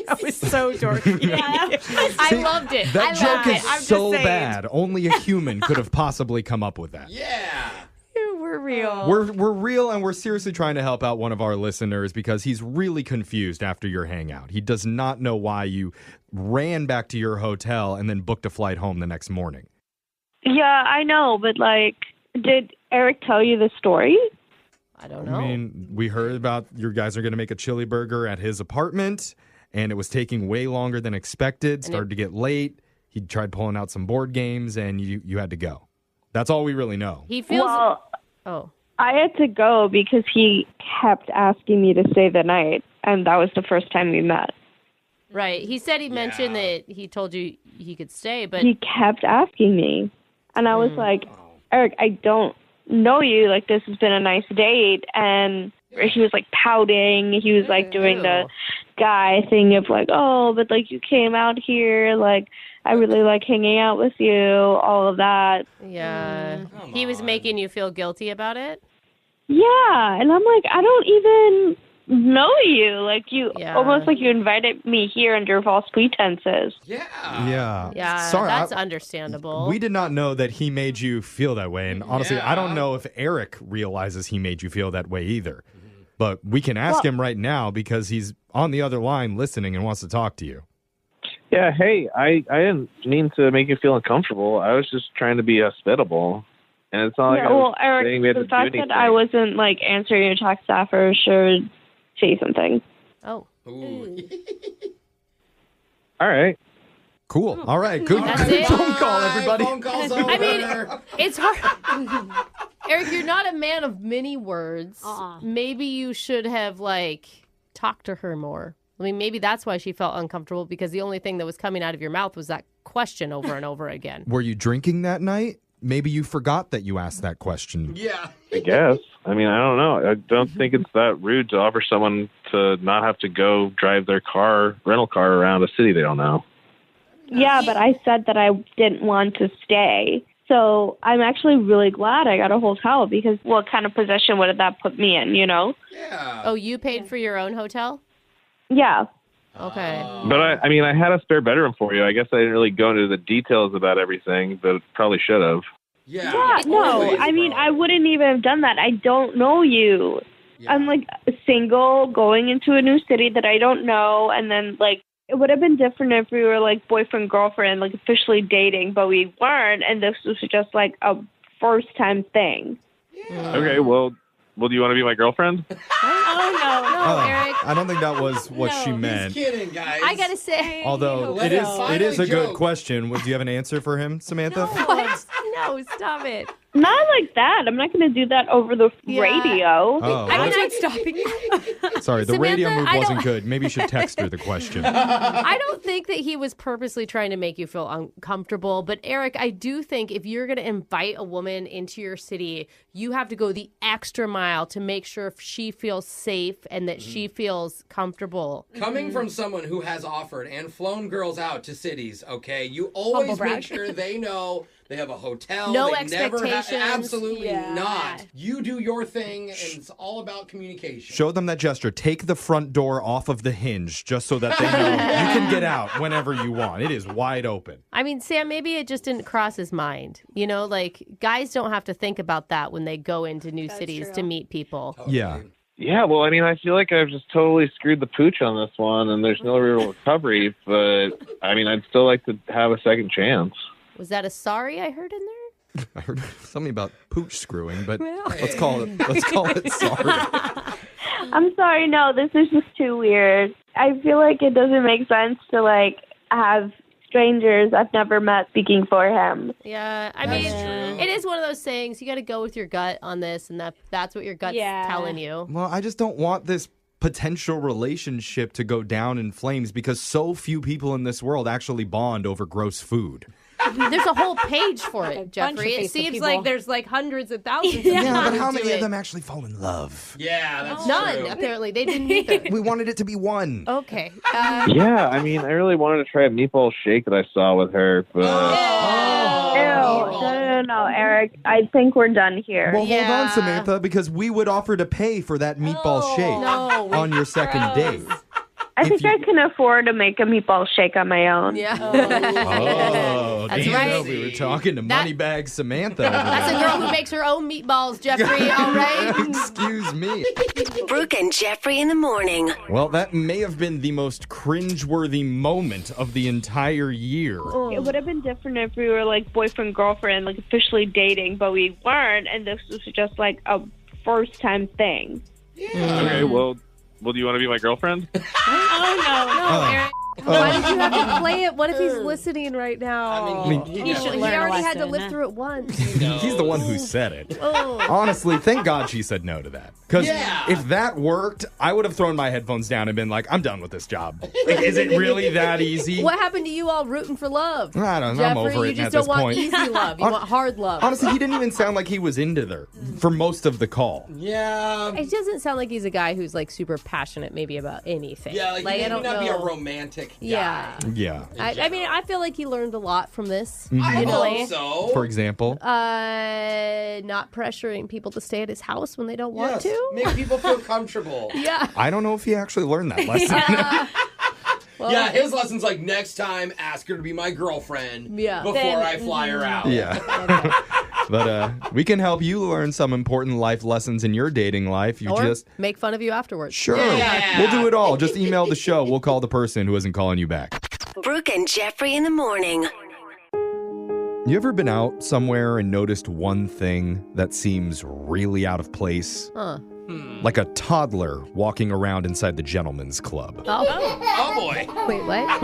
S1: That was so dorky. I loved it.
S8: That
S1: I
S8: joke
S1: loved
S8: is
S1: it. I'm just
S8: so
S1: saying.
S8: bad. Only a human could have possibly come up with that.
S11: Yeah.
S1: We're real.
S8: We're real, and we're seriously trying to help out one of our listeners because he's really confused after your hangout. He does not know why you ran back to your hotel and then booked a flight home the next morning.
S17: yeah, I know, but like, did Eric tell you the story?
S1: I don't know.
S8: I mean, we heard about your guys are going to make a chili burger at his apartment, and it was taking way longer than expected. Started to get late. He tried pulling out some board games, and you had to go. That's all we really know.
S1: He feels.
S17: Well, I had to go because he kept asking me to stay the night, and that was the first time we met.
S1: Right. He said he mentioned that he told you he could stay, but
S17: He kept asking me, and I was like, Eric, I don't know you. Like, this has been a nice date. And he was like pouting. He was like doing the guy thing of like, oh, but like you came out here. Like, I really like hanging out with you, all of that.
S1: yeah, he was making you feel guilty about it.
S17: Yeah. And I'm like, I don't even know you. Like, you almost like you invited me here under false pretenses.
S8: Yeah.
S1: Yeah,
S8: Sorry,
S1: that's understandable.
S8: we did not know that he made you feel that way. And honestly, I don't know if Eric realizes he made you feel that way either. But we can ask him right now because he's on the other line listening and wants to talk to you.
S19: Yeah, hey, I didn't mean to make you feel uncomfortable. I was just trying to be hospitable. And it's not like I was saying we had
S17: Eric,
S19: to
S17: the fact
S19: do anything.
S17: that I wasn't like answering your text after should say something.
S1: Oh.
S19: All right.
S8: Cool. All right. Good
S1: That's it.
S8: phone call, everybody.
S11: Phone call's over.
S1: I mean, it's hard. Eric, you're not a man of many words. Maybe you should have like talked to her more. I mean, maybe that's why she felt uncomfortable because the only thing that was coming out of your mouth was that question over and over again.
S8: Were you drinking that night? Maybe you forgot that you asked that question.
S11: Yeah.
S19: I guess. I mean, I don't know. I don't think it's that rude to offer someone to not have to go drive their rental car around a city they don't know.
S17: Yeah, but I said that I didn't want to stay. So I'm actually really glad I got a hotel because what kind of position would that put me in, you know?
S11: Yeah.
S1: Oh, you paid for your own hotel?
S17: Yeah.
S1: Okay.
S19: But I mean, I had a spare bedroom for you. I guess I didn't really go into the details about everything, but probably should have.
S11: Yeah.
S17: No,
S11: always,
S17: I mean,
S11: bro.
S17: I wouldn't even have done that. I don't know you. I'm like single, going into a new city that I don't know, and then like it would have been different if we were like boyfriend, girlfriend, like officially dating, but we weren't, and this was just like a first time thing.
S19: Okay, well, do you want to be my girlfriend?
S1: No, Eric.
S8: I don't think that was what she meant.
S11: He's kidding, guys.
S1: I gotta say.
S8: Although
S11: Let
S8: it
S11: him
S8: is
S11: finally
S8: a good
S11: joke.
S8: question. Do you have an answer for him, Samantha?
S1: What? No, stop it.
S17: Not like that. I'm not going to do that over the radio.
S8: Oh,
S1: I'm
S8: that's-
S1: not stopping you.
S8: sorry, the
S1: Samantha,
S8: radio move
S1: I
S8: wasn't
S1: don't-
S8: good. Maybe you should text her the question.
S1: I don't think that he was purposely trying to make you feel uncomfortable. But Eric, I do think if you're going to invite a woman into your city, you have to go the extra mile to make sure she feels safe and that she feels comfortable.
S11: Coming from someone who has offered and flown girls out to cities, okay, you always
S1: Humble brag.
S11: make sure they know they have a hotel.
S1: No
S11: they never
S1: expectations.
S11: absolutely
S1: Yeah.
S11: not. You do your thing, and it's all about communication.
S8: Show them that gesture. Take the front door off of the hinge just so that they know you can get out whenever you want. It is wide open.
S1: I mean, Sam, maybe it just didn't cross his mind. You know, like guys don't have to think about that when they go into new cities to meet people.
S8: Yeah.
S19: Yeah, well, I mean, I feel like I've just totally screwed the pooch on this one, and there's no real recovery, but, I mean, I'd still like to have a second chance.
S1: Was that a sorry I heard in there?
S8: I heard something about pooch screwing, but let's call it sorry.
S17: I'm sorry, no, this is just too weird. I feel like it doesn't make sense to, like, have strangers I've never met speaking for him.
S1: Yeah, I mean, it is one of those sayings. You got to go with your gut on this, and that's what your gut's telling you.
S8: Well, I just don't want this potential relationship to go down in flames because so few people in this world actually bond over gross food.
S1: There's a whole page for it, Jeffrey. It seems like there's like hundreds of thousands of people.
S8: Yeah, but how many of them actually fall in love?
S11: Yeah, that's
S1: None,
S11: true.
S1: apparently. They didn't either.
S8: We wanted it to be one.
S1: Okay.
S19: Yeah, I mean, I really wanted to try a meatball shake that I saw with her, but...
S17: No, Eric. I think we're done here.
S8: Well, hold on, Samantha, because we would offer to pay for that meatball shake on your second date.
S17: I think I can afford to make a meatball shake on my own.
S1: Yeah.
S8: Oh,
S1: That's
S8: do you
S1: right.
S8: know we were talking to Moneybag Samantha.
S1: That's a girl who makes her own meatballs, Jeffrey, all right?
S8: Excuse me.
S12: Brooke and Jeffrey in the morning.
S8: Well, that may have been the most cringeworthy moment of the entire year.
S17: It would have been different if we were like boyfriend, girlfriend, like officially dating, but we weren't, and this was just like a first time thing.
S19: Okay, well, do you want to be my girlfriend?
S1: No, Eric. Why did you have to play it? What if he's listening right now?
S8: I mean,
S1: he already had to live through it once.
S8: He's the one who said it.
S1: Oh.
S8: Honestly, thank God she said no to that. Because
S11: Yeah.
S8: if that worked, I would have thrown my headphones down and been like, I'm done with this job. Like, is it really that easy?
S1: What happened to you all rooting for love?
S8: I don't know.
S1: Jeffrey,
S8: I'm over it
S1: you just
S8: at this
S1: don't want
S8: point.
S1: easy love. You want hard love.
S8: Honestly, he didn't even sound like he was into her for most of the call.
S11: Yeah.
S1: It doesn't sound like he's a guy who's like super passionate maybe about anything.
S11: Yeah, like
S1: I
S11: he
S1: don't
S11: may not
S1: know.
S11: be a romantic guy.
S1: Yeah.
S8: Yeah.
S1: I mean, I feel like he learned a lot from this.
S11: I
S1: you know?
S11: hope so.
S8: For example.
S1: Not pressuring people to stay at his house when they don't want to.
S11: Make people feel comfortable.
S1: Yeah.
S8: I don't know if he actually learned that lesson.
S1: Well,
S11: yeah, his lesson's like, next time, ask her to be my girlfriend before I fly her out.
S8: Yeah. But we can help you learn some important life lessons in your dating life. You
S1: or
S8: just
S1: make fun of you afterwards.
S8: Sure. We'll do it all. Just email the show. We'll call the person who isn't calling you back.
S12: Brooke and Jeffrey in the morning.
S8: You ever been out somewhere and noticed one thing that seems really out of place?
S1: Huh.
S8: Like a toddler walking around inside the gentleman's club.
S11: Oh boy.
S1: Wait, what?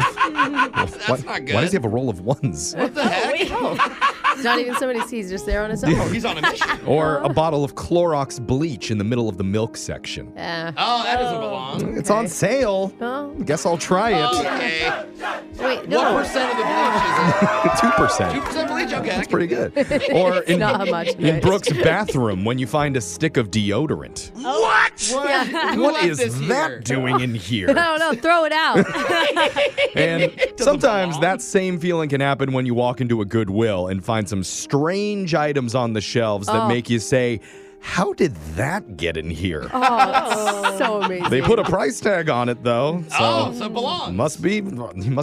S11: That's not good.
S8: Why does he have a roll of ones?
S11: What the heck?
S1: It's not even somebody sees, just there on his own.
S11: He's on a mission.
S8: Or a bottle of Clorox bleach in the middle of the milk section.
S11: Oh, that doesn't belong.
S8: It's on sale.
S1: Oh.
S8: Guess I'll try it.
S11: Okay.
S1: Wait, no.
S11: What percent of the bleach is
S8: 2%.
S11: it? 2% bleach? Okay.
S8: That's pretty good. Or in,
S1: Not much,
S8: in
S1: right?
S8: Brooke's bathroom when you find a stick of deodorant.
S11: What?
S1: Yeah.
S8: What
S11: left
S8: is
S11: this
S8: that
S11: here?
S8: doing in here?
S1: I don't know. Throw it out.
S8: And sometimes that same feeling can happen when you walk into a Goodwill and find some strange items on the shelves that make you say, how did that get in here?
S1: Oh, it's so amazing.
S8: They put a price tag on it, though. So
S11: so it belongs.
S8: Must be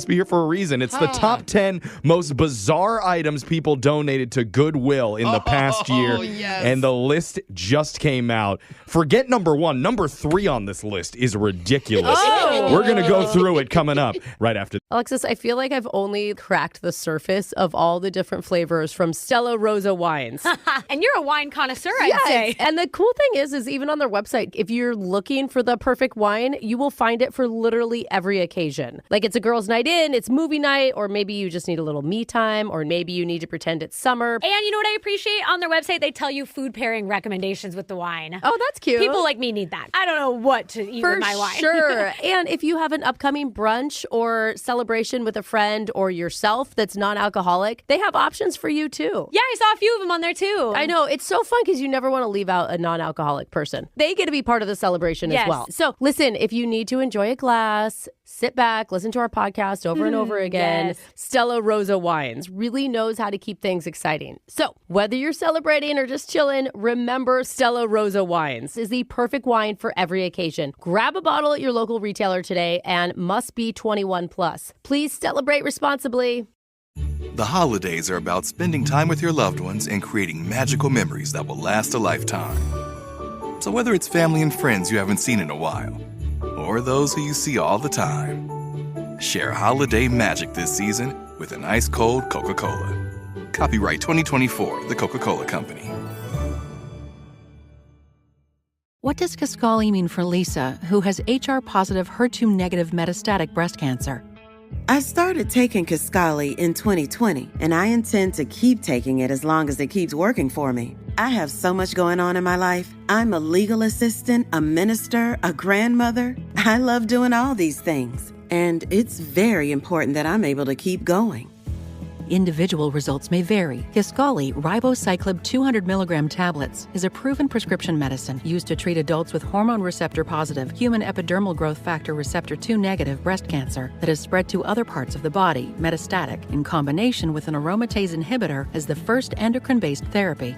S8: here for a reason. It's the top 10 most bizarre items people donated to Goodwill in the past year.
S11: Yes.
S8: And the list just came out. Forget number 1. Number 3 on this list is ridiculous. We're going to go through it coming up right after.
S1: Alexis, I feel like I've only cracked the surface of all the different flavors from Stella Rosa wines.
S2: And you're a wine connoisseur, I'd say.
S1: And the cool thing is even on their website, if you're looking for the perfect wine, you will find it for literally every occasion. Like it's a girl's night in, it's movie night, or maybe you just need a little me time, or maybe you need to pretend it's summer.
S2: And you know what I appreciate? On their website, they tell you food pairing recommendations with the wine.
S1: Oh, that's cute.
S2: People like me need that. I don't know what to eat with my wine.
S1: Sure. And if you have an upcoming brunch or celebration with a friend or yourself that's non-alcoholic, they have options for you too.
S2: Yeah, I saw a few of them on there too.
S1: I know. It's so fun because you never want to leave out a non-alcoholic person. They get to be part of the celebration as well. So listen, if you need to enjoy a glass, sit back, listen to our podcast over and over again.
S2: Yes.
S1: Stella Rosa Wines really knows how to keep things exciting. So whether you're celebrating or just chilling, remember Stella Rosa Wines is the perfect wine for every occasion. Grab a bottle at your local retailer today and must be 21 plus. Please celebrate responsibly.
S3: The holidays are about spending time with your loved ones and creating magical memories that will last a lifetime. So whether it's family and friends you haven't seen in a while, or those who you see all the time, share holiday magic this season with an ice cold Coca-Cola. Copyright 2024, The Coca-Cola Company.
S14: What does Kisqali mean for Lisa, who has HR-positive, HER2-negative metastatic breast cancer?
S15: I started taking Kisqali in 2020, and I intend to keep taking it as long as it keeps working for me. I have so much going on in my life. I'm a legal assistant, a minister, a grandmother. I love doing all these things. And it's very important that I'm able to keep going.
S14: Individual results may vary. Kisqali ribociclib 200 milligram tablets is a proven prescription medicine used to treat adults with hormone receptor-positive, human epidermal growth factor receptor 2 negative breast cancer that has spread to other parts of the body, metastatic, in combination with an aromatase inhibitor as the first endocrine-based therapy.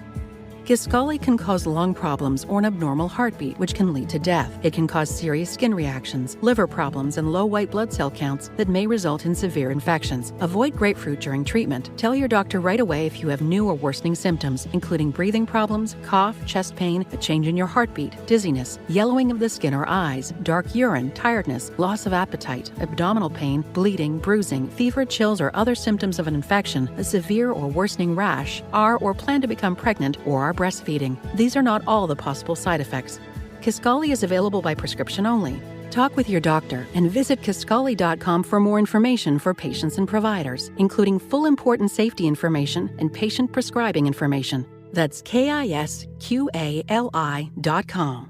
S14: Kisqali can cause lung problems or an abnormal heartbeat, which can lead to death. It can cause serious skin reactions, liver problems, and low white blood cell counts that may result in severe infections. Avoid grapefruit during treatment. Tell your doctor right away if you have new or worsening symptoms, including breathing problems, cough, chest pain, a change in your heartbeat, dizziness, yellowing of the skin or eyes, dark urine, tiredness, loss of appetite, abdominal pain, bleeding, bruising, fever, chills, or other symptoms of an infection, a severe or worsening rash, are or plan to become pregnant, or are breastfeeding. These are not all the possible side effects. Kisqali is available by prescription only. Talk with your doctor and visit Kisqali.com for more information for patients and providers, including full important safety information and patient prescribing information. That's KISQALI.com.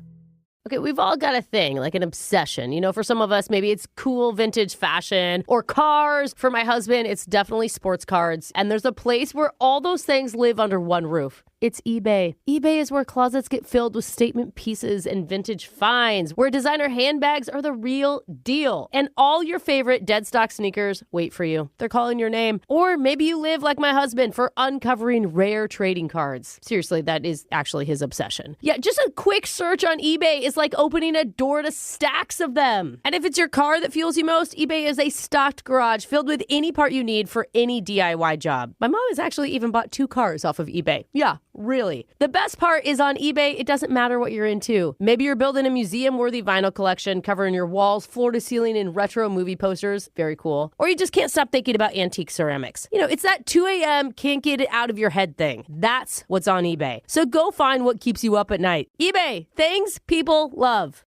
S1: Okay, we've all got a thing, like an obsession. You know, for some of us, maybe it's cool vintage fashion or cars. For my husband, it's definitely sports cards. And there's a place where all those things live under one roof. It's eBay. eBay is where closets get filled with statement pieces and vintage finds, where designer handbags are the real deal. And all your favorite dead stock sneakers wait for you. They're calling your name. Or maybe you live like my husband for uncovering rare trading cards. Seriously, that is actually his obsession. Yeah, just a quick search on eBay is like opening a door to stacks of them. And if it's your car that fuels you most, eBay is a stocked garage filled with any part you need for any DIY job. My mom has actually even bought 2 cars off of eBay. Yeah. Really. The best part is on eBay, it doesn't matter what you're into. Maybe you're building a museum-worthy vinyl collection covering your walls, floor to ceiling in retro movie posters. Very cool. Or you just can't stop thinking about antique ceramics. You know, it's that 2 a.m. can't get it out of your head thing. That's what's on eBay. So go find what keeps you up at night. eBay. Things people love.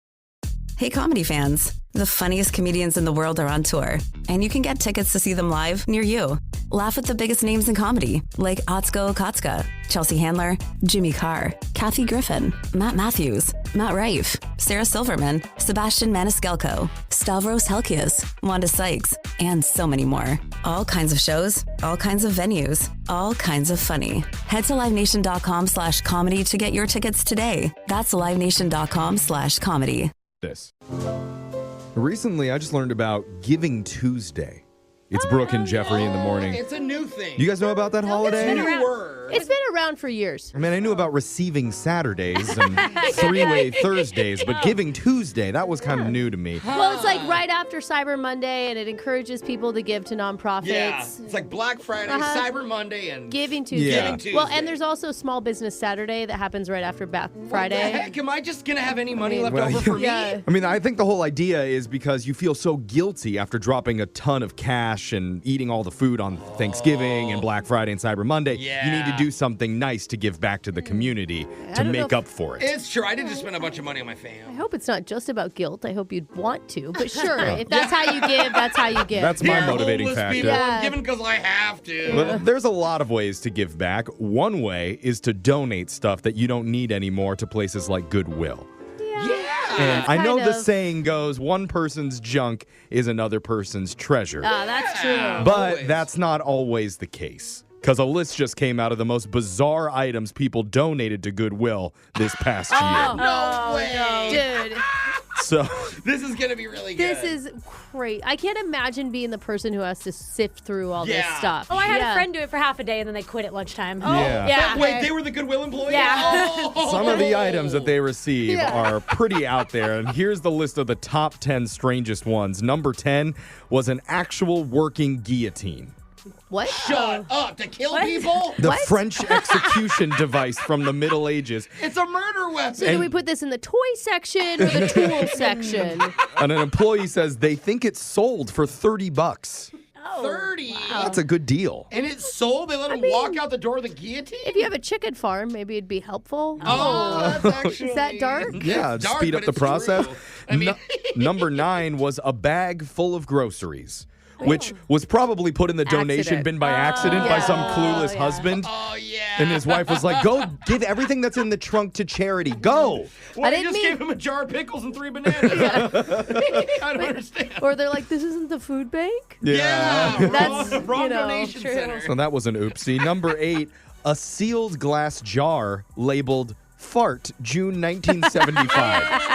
S18: Hey, comedy fans. The funniest comedians in the world are on tour, and you can get tickets to see them live near you. Laugh with the biggest names in comedy, like Atsuko Okatsuka, Chelsea Handler, Jimmy Carr, Kathy Griffin, Matt Matthews, Matt Rife, Sarah Silverman, Sebastian Maniscalco, Stavros Helkias, Wanda Sykes, and so many more. All kinds of shows, all kinds of venues, all kinds of funny. Head to LiveNation.com/comedy to get your tickets today. That's LiveNation.com/comedy.
S8: This. Recently, I just learned about Giving Tuesday. It's Brooke and Jeffrey in the morning.
S11: It's a new thing.
S8: You guys know about that holiday?
S1: It's been around for years.
S8: I mean, I knew about Receiving Saturdays and Three-Way Thursdays, but Giving Tuesday, that was kind of new to me.
S1: Well, it's like right after Cyber Monday, and it encourages people to give to nonprofits.
S11: Yeah, it's like Black Friday, Cyber Monday, and
S1: Giving Tuesday.
S8: Yeah.
S11: Giving Tuesday.
S1: Well, and there's also Small Business Saturday that happens right after Black Friday.
S11: What the heck? Am I just going to have any money left
S8: Well,
S11: over for me?
S1: Yeah.
S8: I mean, I think the whole idea is because you feel so guilty after dropping a ton of cash and eating all the food on Thanksgiving and Black Friday and Cyber Monday.
S11: Yeah.
S8: You need to do something nice to give back to the community to make up for it.
S11: It's true. I did just spend a bunch of money on my fam.
S1: I hope it's not just about guilt. I hope you'd want to. But sure, if that's how you give, that's how you give.
S8: That's my
S11: Yeah,
S8: motivating
S11: homeless
S8: factor.
S11: people,
S1: Yeah.
S11: I'm giving because I have to.
S8: But there's a lot of ways to give back. One way is to donate stuff that you don't need anymore to places like Goodwill. And I know the saying goes, one person's junk is another person's treasure.
S1: That's true.
S8: But that's not always the case. Because a list just came out of the most bizarre items people donated to Goodwill this past year.
S11: No way.
S1: Dude.
S8: So
S11: This is going to be really good.
S1: This is great. I can't imagine being the person who has to sift through all this stuff.
S2: Oh, I had a friend do it for half a day and then they quit at lunchtime.
S8: Oh, Yeah.
S2: Yeah.
S11: Wait, they were the Goodwill employees?
S2: Yeah.
S11: Oh.
S8: some of the items that they receive are pretty out there. And here's the list of the top 10 strangest ones. Number 10 was an actual working guillotine.
S1: What?
S11: Shut up. To kill people?
S8: The French execution device from the Middle Ages.
S11: It's a murder weapon.
S1: So do we put this in the toy section or the tool section?
S8: And an employee says they think it's sold for $30.
S11: $30.
S8: That's a good deal.
S11: And it's sold? They let him walk out the door of the guillotine?
S1: If you have a chicken farm, maybe it'd be helpful.
S11: Oh, that's actually...
S1: Is that dark?
S8: Yeah,
S11: It's dark,
S8: speed up
S11: but
S8: the
S11: it's
S8: process.
S11: true. I mean...
S8: Number 9 was a bag full of groceries, which was probably put in the donation
S1: Accident.
S8: bin by accident by some clueless husband.
S11: Oh, yeah.
S8: And his wife was like, go give everything that's in the trunk to charity. Go.
S11: Well, they just gave him a jar of pickles and 3 bananas. I don't understand.
S1: Or they're like, this isn't the food bank?
S8: Yeah.
S1: That's,
S11: wrong
S1: you know,
S11: donation
S1: true.
S11: center.
S8: So that was an oopsie. Number 8, a sealed glass jar labeled Fart, June 1975.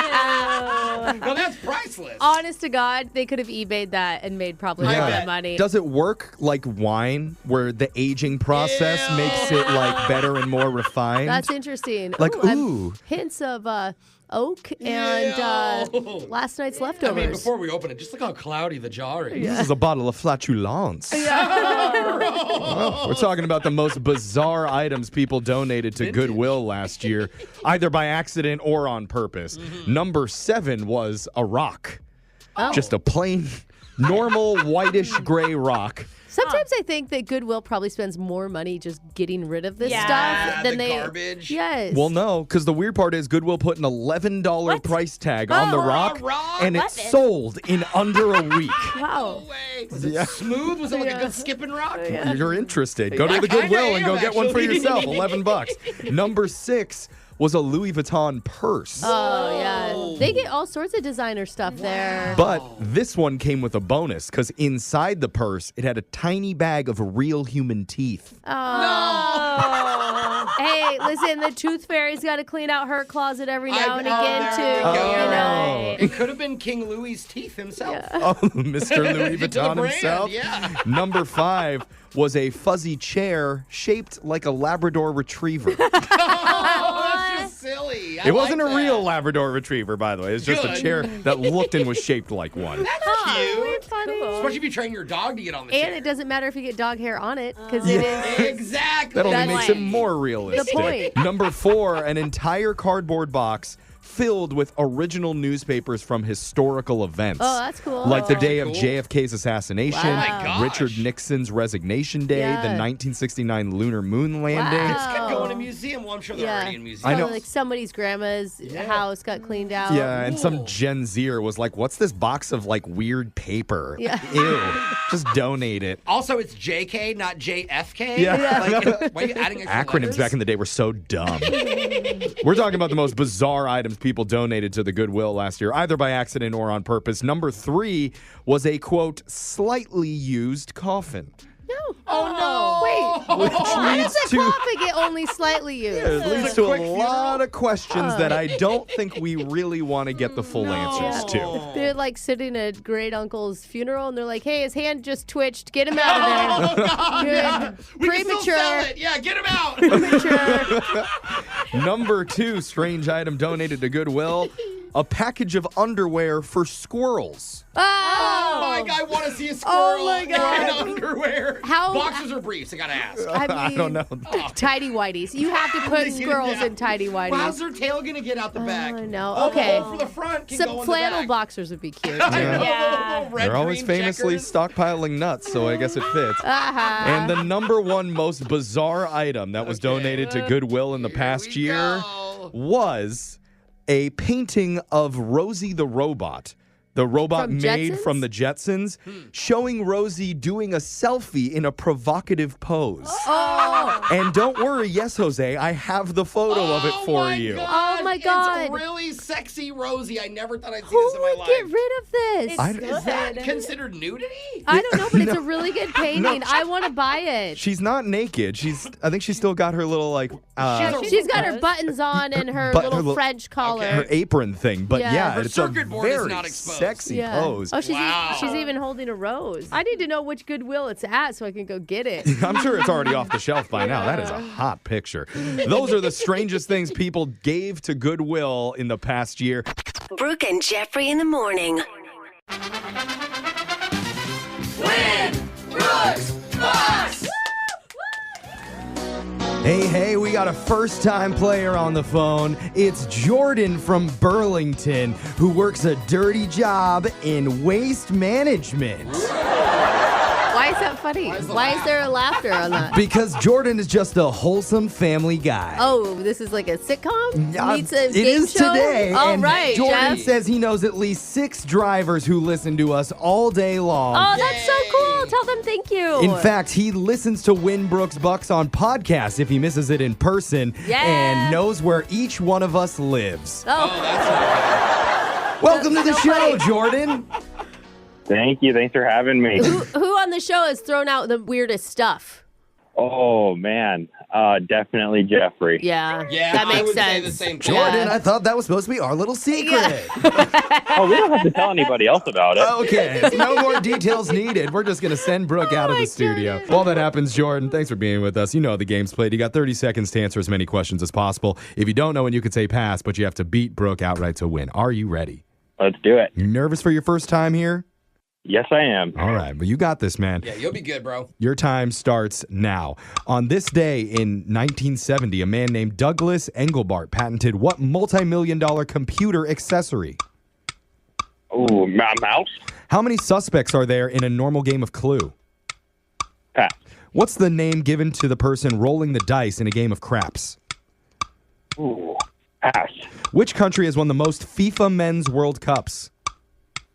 S11: No, that's priceless.
S1: Honest to God, they could have eBayed that and made probably a lot of money.
S8: Does it work like wine, where the aging process makes it like better and more refined?
S1: That's interesting.
S8: Like,
S1: I'm hints of oak and last night's leftovers.
S11: I mean, before we open it, just look how cloudy the jar is.
S8: This is a bottle of flatulence. Well, we're talking about the most bizarre items people donated to Goodwill last year, either by accident or on purpose. Number 7 was a rock. Just a plain, normal, whitish gray rock.
S1: Sometimes I think that Goodwill probably spends more money just getting rid of this stuff than they
S11: garbage.
S1: Yes.
S8: Well, no, because the weird part is Goodwill put an $11 price tag on the rock, and it sold in under a week.
S1: Wow.
S11: Was it smooth? Was it like a good skipping rock?
S8: You're interested. Go to the Goodwill and go get one for yourself. $11. Number 6 was a Louis Vuitton purse.
S1: Oh, yeah. They get all sorts of designer stuff there.
S8: But this one came with a bonus because inside the purse, it had a tiny bag of real human teeth.
S1: Oh. Hey, listen, the tooth fairy's got to clean out her closet every now and again, too.
S11: There you go.
S1: You know?
S11: It could have been King Louis's teeth himself.
S8: Oh, Mr. Louis
S11: To the
S8: Vuitton
S11: brand,
S8: himself.
S11: yeah.
S8: Number 5 was a fuzzy chair shaped like a Labrador Retriever.
S11: That's just silly. I
S8: It wasn't
S11: like
S8: a real Labrador Retriever, by the way. It was just a
S11: Good.
S8: chair that looked and was shaped like one.
S11: That's cute.
S1: Funny.
S11: Especially if you train your dog to get on the
S1: And
S11: chair.
S1: it doesn't matter if you get dog hair on it, because it is.
S11: Exactly.
S8: That only
S1: That's
S8: makes it more realistic.
S1: the point.
S8: Number 4, an entire cardboard box filled with original newspapers from historical events.
S1: Oh, that's cool.
S8: Like the day of
S11: Cool.
S8: JFK's assassination,
S1: Wow. Oh my
S11: gosh.
S8: Richard Nixon's resignation day,
S1: Yeah.
S8: the 1969 lunar moon landing.
S11: This could go in a museum. Well, I'm sure they're already in museums.
S8: I know.
S1: Like somebody's grandma's house got cleaned out.
S8: Yeah, and some Gen Zer was like, what's this box of like weird paper?
S1: Yeah.
S8: Ew. Just donate it.
S11: Also, it's JK, not JFK.
S8: Yeah.
S11: Like, why are you adding extra
S8: Acronyms
S11: letters?
S8: back in the day were so dumb. We're talking about the most bizarre items people donated to the Goodwill last year, either by accident or on purpose. Number 3 was a, quote, slightly used coffin.
S1: No.
S11: Oh, no.
S1: Wait. How
S8: leads
S1: does a
S8: to-
S1: coffin get only slightly used?
S8: It leads to a lot of questions that I don't think we really want to get the full answers to.
S1: They're like sitting at great uncle's funeral and they're like, hey, his hand just twitched. Get him out of there.
S11: Oh, God.
S1: Good.
S11: Yeah. We can still sell
S1: Premature.
S11: it. Yeah, get him out.
S1: Premature.
S8: Number 2 strange item donated to Goodwill, a package of underwear for squirrels.
S11: Oh, my God. I want to see a squirrel
S1: Oh, my God.
S11: in underwear.
S1: How-
S11: Boxers or briefs? I got to ask.
S1: I
S8: don't know.
S1: Tidy whiteys. You have to put squirrels
S11: Yeah.
S1: in tidy whities.
S11: Well, how's their tail going to get out the back?
S1: I know.
S11: Oh,
S1: Okay.
S11: the hole for the front can go
S1: Some
S11: in
S1: flannel
S11: the back.
S1: boxers would be cute.
S11: Yeah.
S8: They're always famously stockpiling nuts, so I guess it fits.
S1: Uh-huh.
S8: And the number 1 most bizarre item that was donated to Goodwill in the past year was a painting of Rosie the Robot. The robot
S1: From
S8: made
S1: Jetsons?
S8: from the Jetsons, showing Rosie doing a selfie in a provocative pose.
S1: Oh.
S8: And don't worry, yes, Jose, I have the photo of it for you.
S1: Oh, my God.
S11: It's really sexy Rosie. I never thought I'd see
S1: Who
S11: this in my
S1: would
S11: life.
S1: get rid of this?
S11: Is that considered nudity?
S1: I don't know, but it's a really good painting. I want to buy it.
S8: She's not naked. I think she's still got her little like
S1: She's got her buttons on and her little French collar.
S8: her apron thing. But
S1: Yeah.
S8: yeah,
S1: Her
S8: it's a
S11: circuit board is
S8: very
S11: not exposed.
S8: sexy pose.
S1: Oh, she's even holding a rose. I need to know which Goodwill it's at so I can go get it.
S8: I'm sure it's already off the shelf by now. That is a hot picture. Those are the strangest things people gave to Goodwill in the past year.
S12: Brooke and Jeffrey in the morning.
S16: Win Brooks Box!
S8: Hey, we got a first-time player on the phone. It's Jordan from Burlington, who works a dirty job in waste management.
S1: Why is that funny? Why is there a laughter on that?
S8: Because Jordan is just a wholesome family guy.
S1: Oh, this is like a sitcom? Meets a
S8: It
S1: game
S8: is
S1: show?
S8: today.
S1: All
S8: and
S1: right,
S8: Jordan
S1: Jeff.
S8: says he knows at least 6 drivers who listen to us all day long.
S1: Oh, that's so cool. Tell them thank you.
S8: In fact, he listens to Win Brooks Bucks on podcast if he misses it in person and knows where each one of us lives.
S1: Oh,
S8: Welcome to the
S1: so
S8: show,
S1: funny.
S8: Jordan.
S20: Thank you. Thanks for having me.
S1: Who on the show has thrown out the weirdest stuff?
S20: Oh, man. Definitely Jeffrey.
S1: Yeah,
S11: Yeah,
S1: that
S11: I
S1: makes
S11: would say
S1: sense.
S11: the same thing.
S8: Jordan, I thought that was supposed to be our little secret.
S20: Oh, we don't have to tell anybody else about it.
S8: Okay, no more details needed. We're just going to send Brooke out of the studio. While that happens, Jordan, thanks for being with us. You know the game's played. You got 30 seconds to answer as many questions as possible. If you don't know, and you can say pass, but you have to beat Brooke outright to win. Are you ready?
S20: Let's do it.
S8: You nervous for your first time here?
S20: Yes, I am.
S8: All right, well, you got this, man.
S11: Yeah, you'll be good, bro.
S8: Your time starts now. On this day in 1970, a man named Douglas Engelbart patented what multi-million-dollar computer accessory?
S20: Ooh, mouse?
S8: How many suspects are there in a normal game of Clue?
S20: Pass.
S8: What's the name given to the person rolling the dice in a game of craps?
S20: Ooh, pass.
S8: Which country has won the most FIFA Men's World Cups?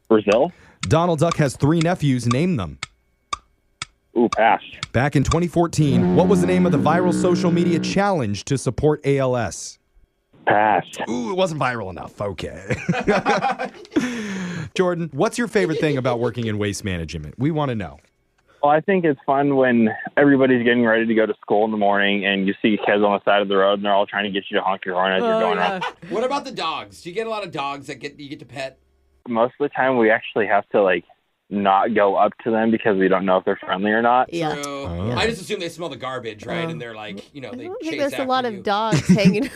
S20: Brazil?
S8: Donald Duck has 3 nephews. Name them.
S20: Ooh, pass.
S8: Back in 2014, what was the name of the viral social media challenge to support ALS?
S20: Pass.
S8: Ooh, it wasn't viral enough. Okay. Jordan, what's your favorite thing about working in waste management? We want to know.
S20: Well, I think it's fun when everybody's getting ready to go to school in the morning and you see kids on the side of the road and they're all trying to get you to honk your horn as you're going around.
S11: What about the dogs? Do you get a lot of dogs that you get to pet?
S20: Most of the time we actually have to not go up to them because we don't know if they're friendly or not.
S1: Yeah.
S11: True.
S8: Oh.
S11: I just assume they smell the garbage, right? And they're like, they
S1: I don't
S11: chase
S1: think there's
S11: after
S1: a lot
S11: you.
S1: of dogs hanging.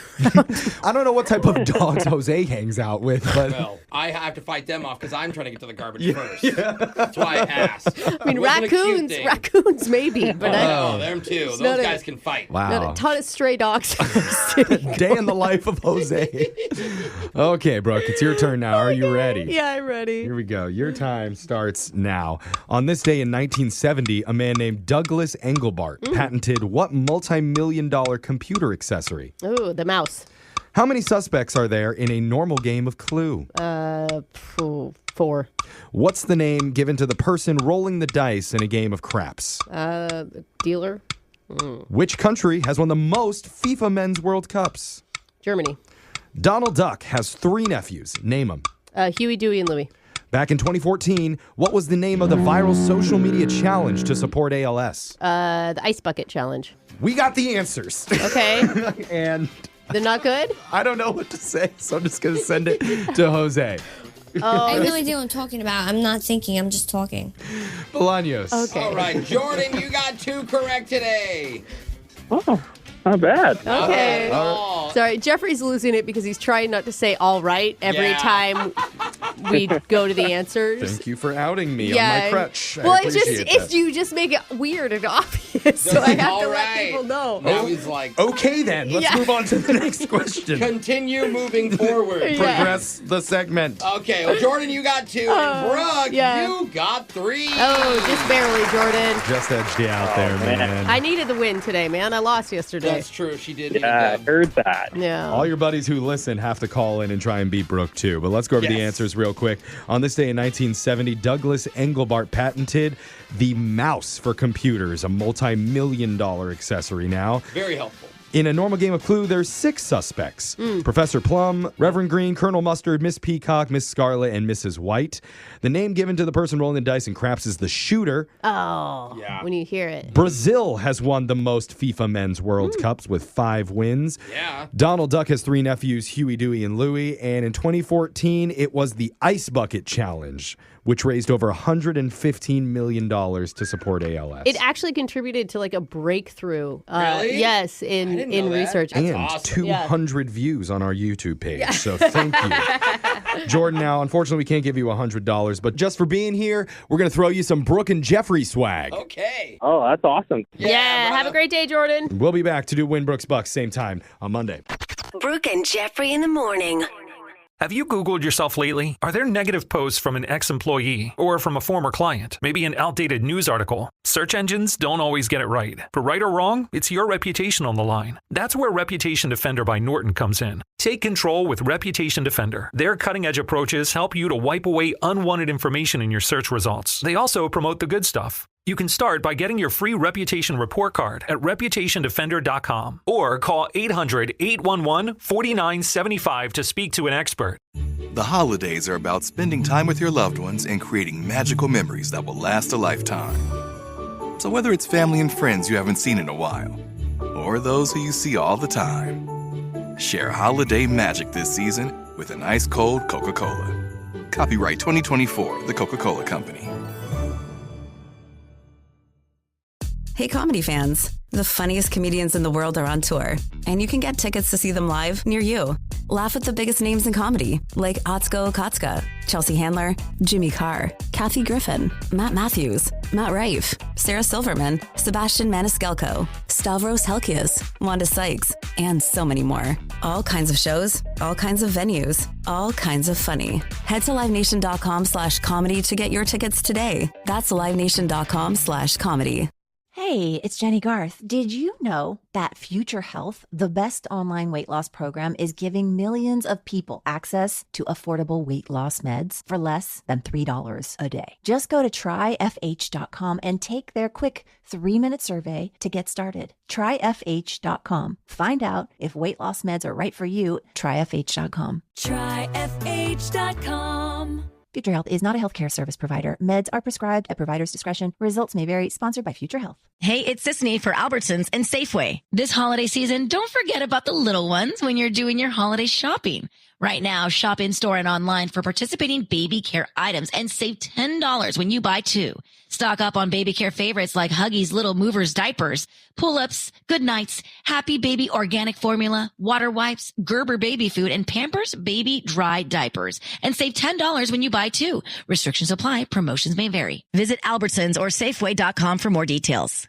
S8: I don't know what type of dogs Jose hangs out with, but
S11: Well, I have to fight them off because I'm trying to get to the garbage first. That's why I asked.
S1: I mean, raccoons maybe, but
S11: them too.
S1: It's
S11: Those
S1: not
S11: guys can fight.
S8: Wow.
S1: not a ton of stray dogs.
S8: Day in the life of Jose. Okay, Brooke, it's your turn now. Are you ready?
S1: Yeah, I'm ready.
S8: Here we go. Your time starts now. On this day in 1970, a man named Douglas Engelbart patented what multi-million-dollar computer accessory?
S1: Ooh, the mouse.
S8: How many suspects are there in a normal game of Clue?
S1: 4.
S8: What's the name given to the person rolling the dice in a game of craps?
S1: Dealer.
S8: Which country has won the most FIFA Men's World Cups?
S1: Germany.
S8: Donald Duck has 3 nephews. Name them.
S1: Huey, Dewey, and Louie.
S8: Back in 2014, what was the name of the viral social media challenge to support ALS?
S1: The Ice Bucket Challenge.
S8: We got the answers.
S1: Okay.
S8: And
S1: they're not good?
S8: I don't know what to say, so I'm just going to send it to Jose.
S21: I have no idea what I'm talking about. I'm not thinking. I'm just talking.
S8: Bolaños.
S1: Okay.
S11: All right, Jordan, you got 2 correct today.
S20: Oh, not bad.
S1: Okay.
S11: Oh.
S1: Sorry, Jeffrey's losing it because he's trying not to say all right every
S11: Yeah.
S1: time we go to the answers.
S8: Thank you for outing me on my crutch.
S1: Well,
S8: I
S1: it's just
S8: appreciate that.
S1: you just make it weird and obvious, so I have to let people know.
S11: Now he's like,
S8: Okay, then. Let's
S1: Yeah.
S8: move on to the next question.
S11: continue moving forward.
S1: Yeah.
S8: Progress the segment.
S11: Okay, well, Jordan, you got 2. And Brooke,
S1: yeah.
S11: you got 3.
S1: Oh, just barely, Jordan.
S8: Just edged you out there, man.
S1: I needed the win today, man. I lost yesterday.
S11: That's true. She did.
S20: Yeah, I heard that.
S1: Yeah.
S8: All your buddies who listen have to call in and try and beat Brooke, too. But let's go over the
S11: Yes.
S8: answers real quick. On this day in 1970, Douglas Engelbart patented the mouse for computers, a multi-million-dollar accessory now.
S11: Very helpful.
S8: In a normal game of Clue, there's 6 suspects. Professor Plum, Reverend Green, Colonel Mustard, Miss Peacock, Miss Scarlet, and Mrs. White. The name given to the person rolling the dice in craps is the shooter.
S1: Oh,
S11: Yeah.
S1: when you hear it.
S8: Brazil has won the most FIFA Men's World Cups with 5 wins.
S11: Yeah.
S8: Donald Duck has 3 nephews, Huey, Dewey, and Louie. And in 2014, it was the Ice Bucket Challenge, which raised over $115 million to support ALS.
S1: It actually contributed to like a breakthrough.
S11: Really?
S1: Yes,
S11: I
S1: in
S11: didn't know that.
S1: research.
S11: That's
S8: and
S11: awesome.
S8: 200 views on our YouTube page. So thank you. Jordan, now, unfortunately, we can't give you $100, but just for being here, we're going to throw you some Brooke and Jeffrey swag.
S11: Okay.
S20: Oh, that's awesome.
S1: Yeah, have a great day, Jordan.
S8: We'll be back to do Win Brooks Bucks same time on Monday.
S12: Brooke and Jeffrey in the morning.
S4: Have you Googled yourself lately? Are there negative posts from an ex-employee or from a former client? Maybe an outdated news article? Search engines don't always get it right. But right or wrong, it's your reputation on the line. That's where Reputation Defender by Norton comes in. Take control with Reputation Defender. Their cutting-edge approaches help you to wipe away unwanted information in your search results. They also promote the good stuff. You can start by getting your free Reputation report card at reputationdefender.com or call 800-811-4975 to speak to an expert.
S3: The holidays are about spending time with your loved ones and creating magical memories that will last a lifetime. So whether it's family and friends you haven't seen in a while, or those who you see all the time, share holiday magic this season with an ice cold Coca-Cola. Copyright 2024, The Coca-Cola Company.
S18: Hey, comedy fans. The funniest comedians in the world are on tour, and you can get tickets to see them live near you. Laugh with the biggest names in comedy, like Atsuko Okatsuka, Chelsea Handler, Jimmy Carr, Kathy Griffin, Matt Matthews, Matt Rife, Sarah Silverman, Sebastian Maniscalco, Stavros Helkias, Wanda Sykes, and so many more. All kinds of shows, all kinds of venues, all kinds of funny. Head to LiveNation.com/comedy to get your tickets today. That's LiveNation.com/comedy.
S22: Hey, it's Jenny Garth. Did you know that Future Health, the best online weight loss program, is giving millions of people access to affordable weight loss meds for less than $3 a day? Just go to tryfh.com and take their quick 3-minute survey to get started. Tryfh.com. Find out if weight loss meds are right for you. Tryfh.com.
S16: Tryfh.com.
S22: Future Health is not a healthcare service provider. Meds are prescribed at provider's discretion. Results may vary. Sponsored by Future Health.
S23: Hey, it's Sisney for Albertsons and Safeway. This holiday season, don't forget about the little ones when you're doing your holiday shopping. Right now, shop in-store and online for participating baby care items and save $10 when you buy 2. Stock up on baby care favorites like Huggies Little Movers diapers, Pull-Ups, Good Nights, Happy Baby organic formula, water wipes, Gerber baby food, and Pampers baby dry diapers. And save $10 when you buy 2. Restrictions apply. Promotions may vary. Visit Albertsons or Safeway.com for more details.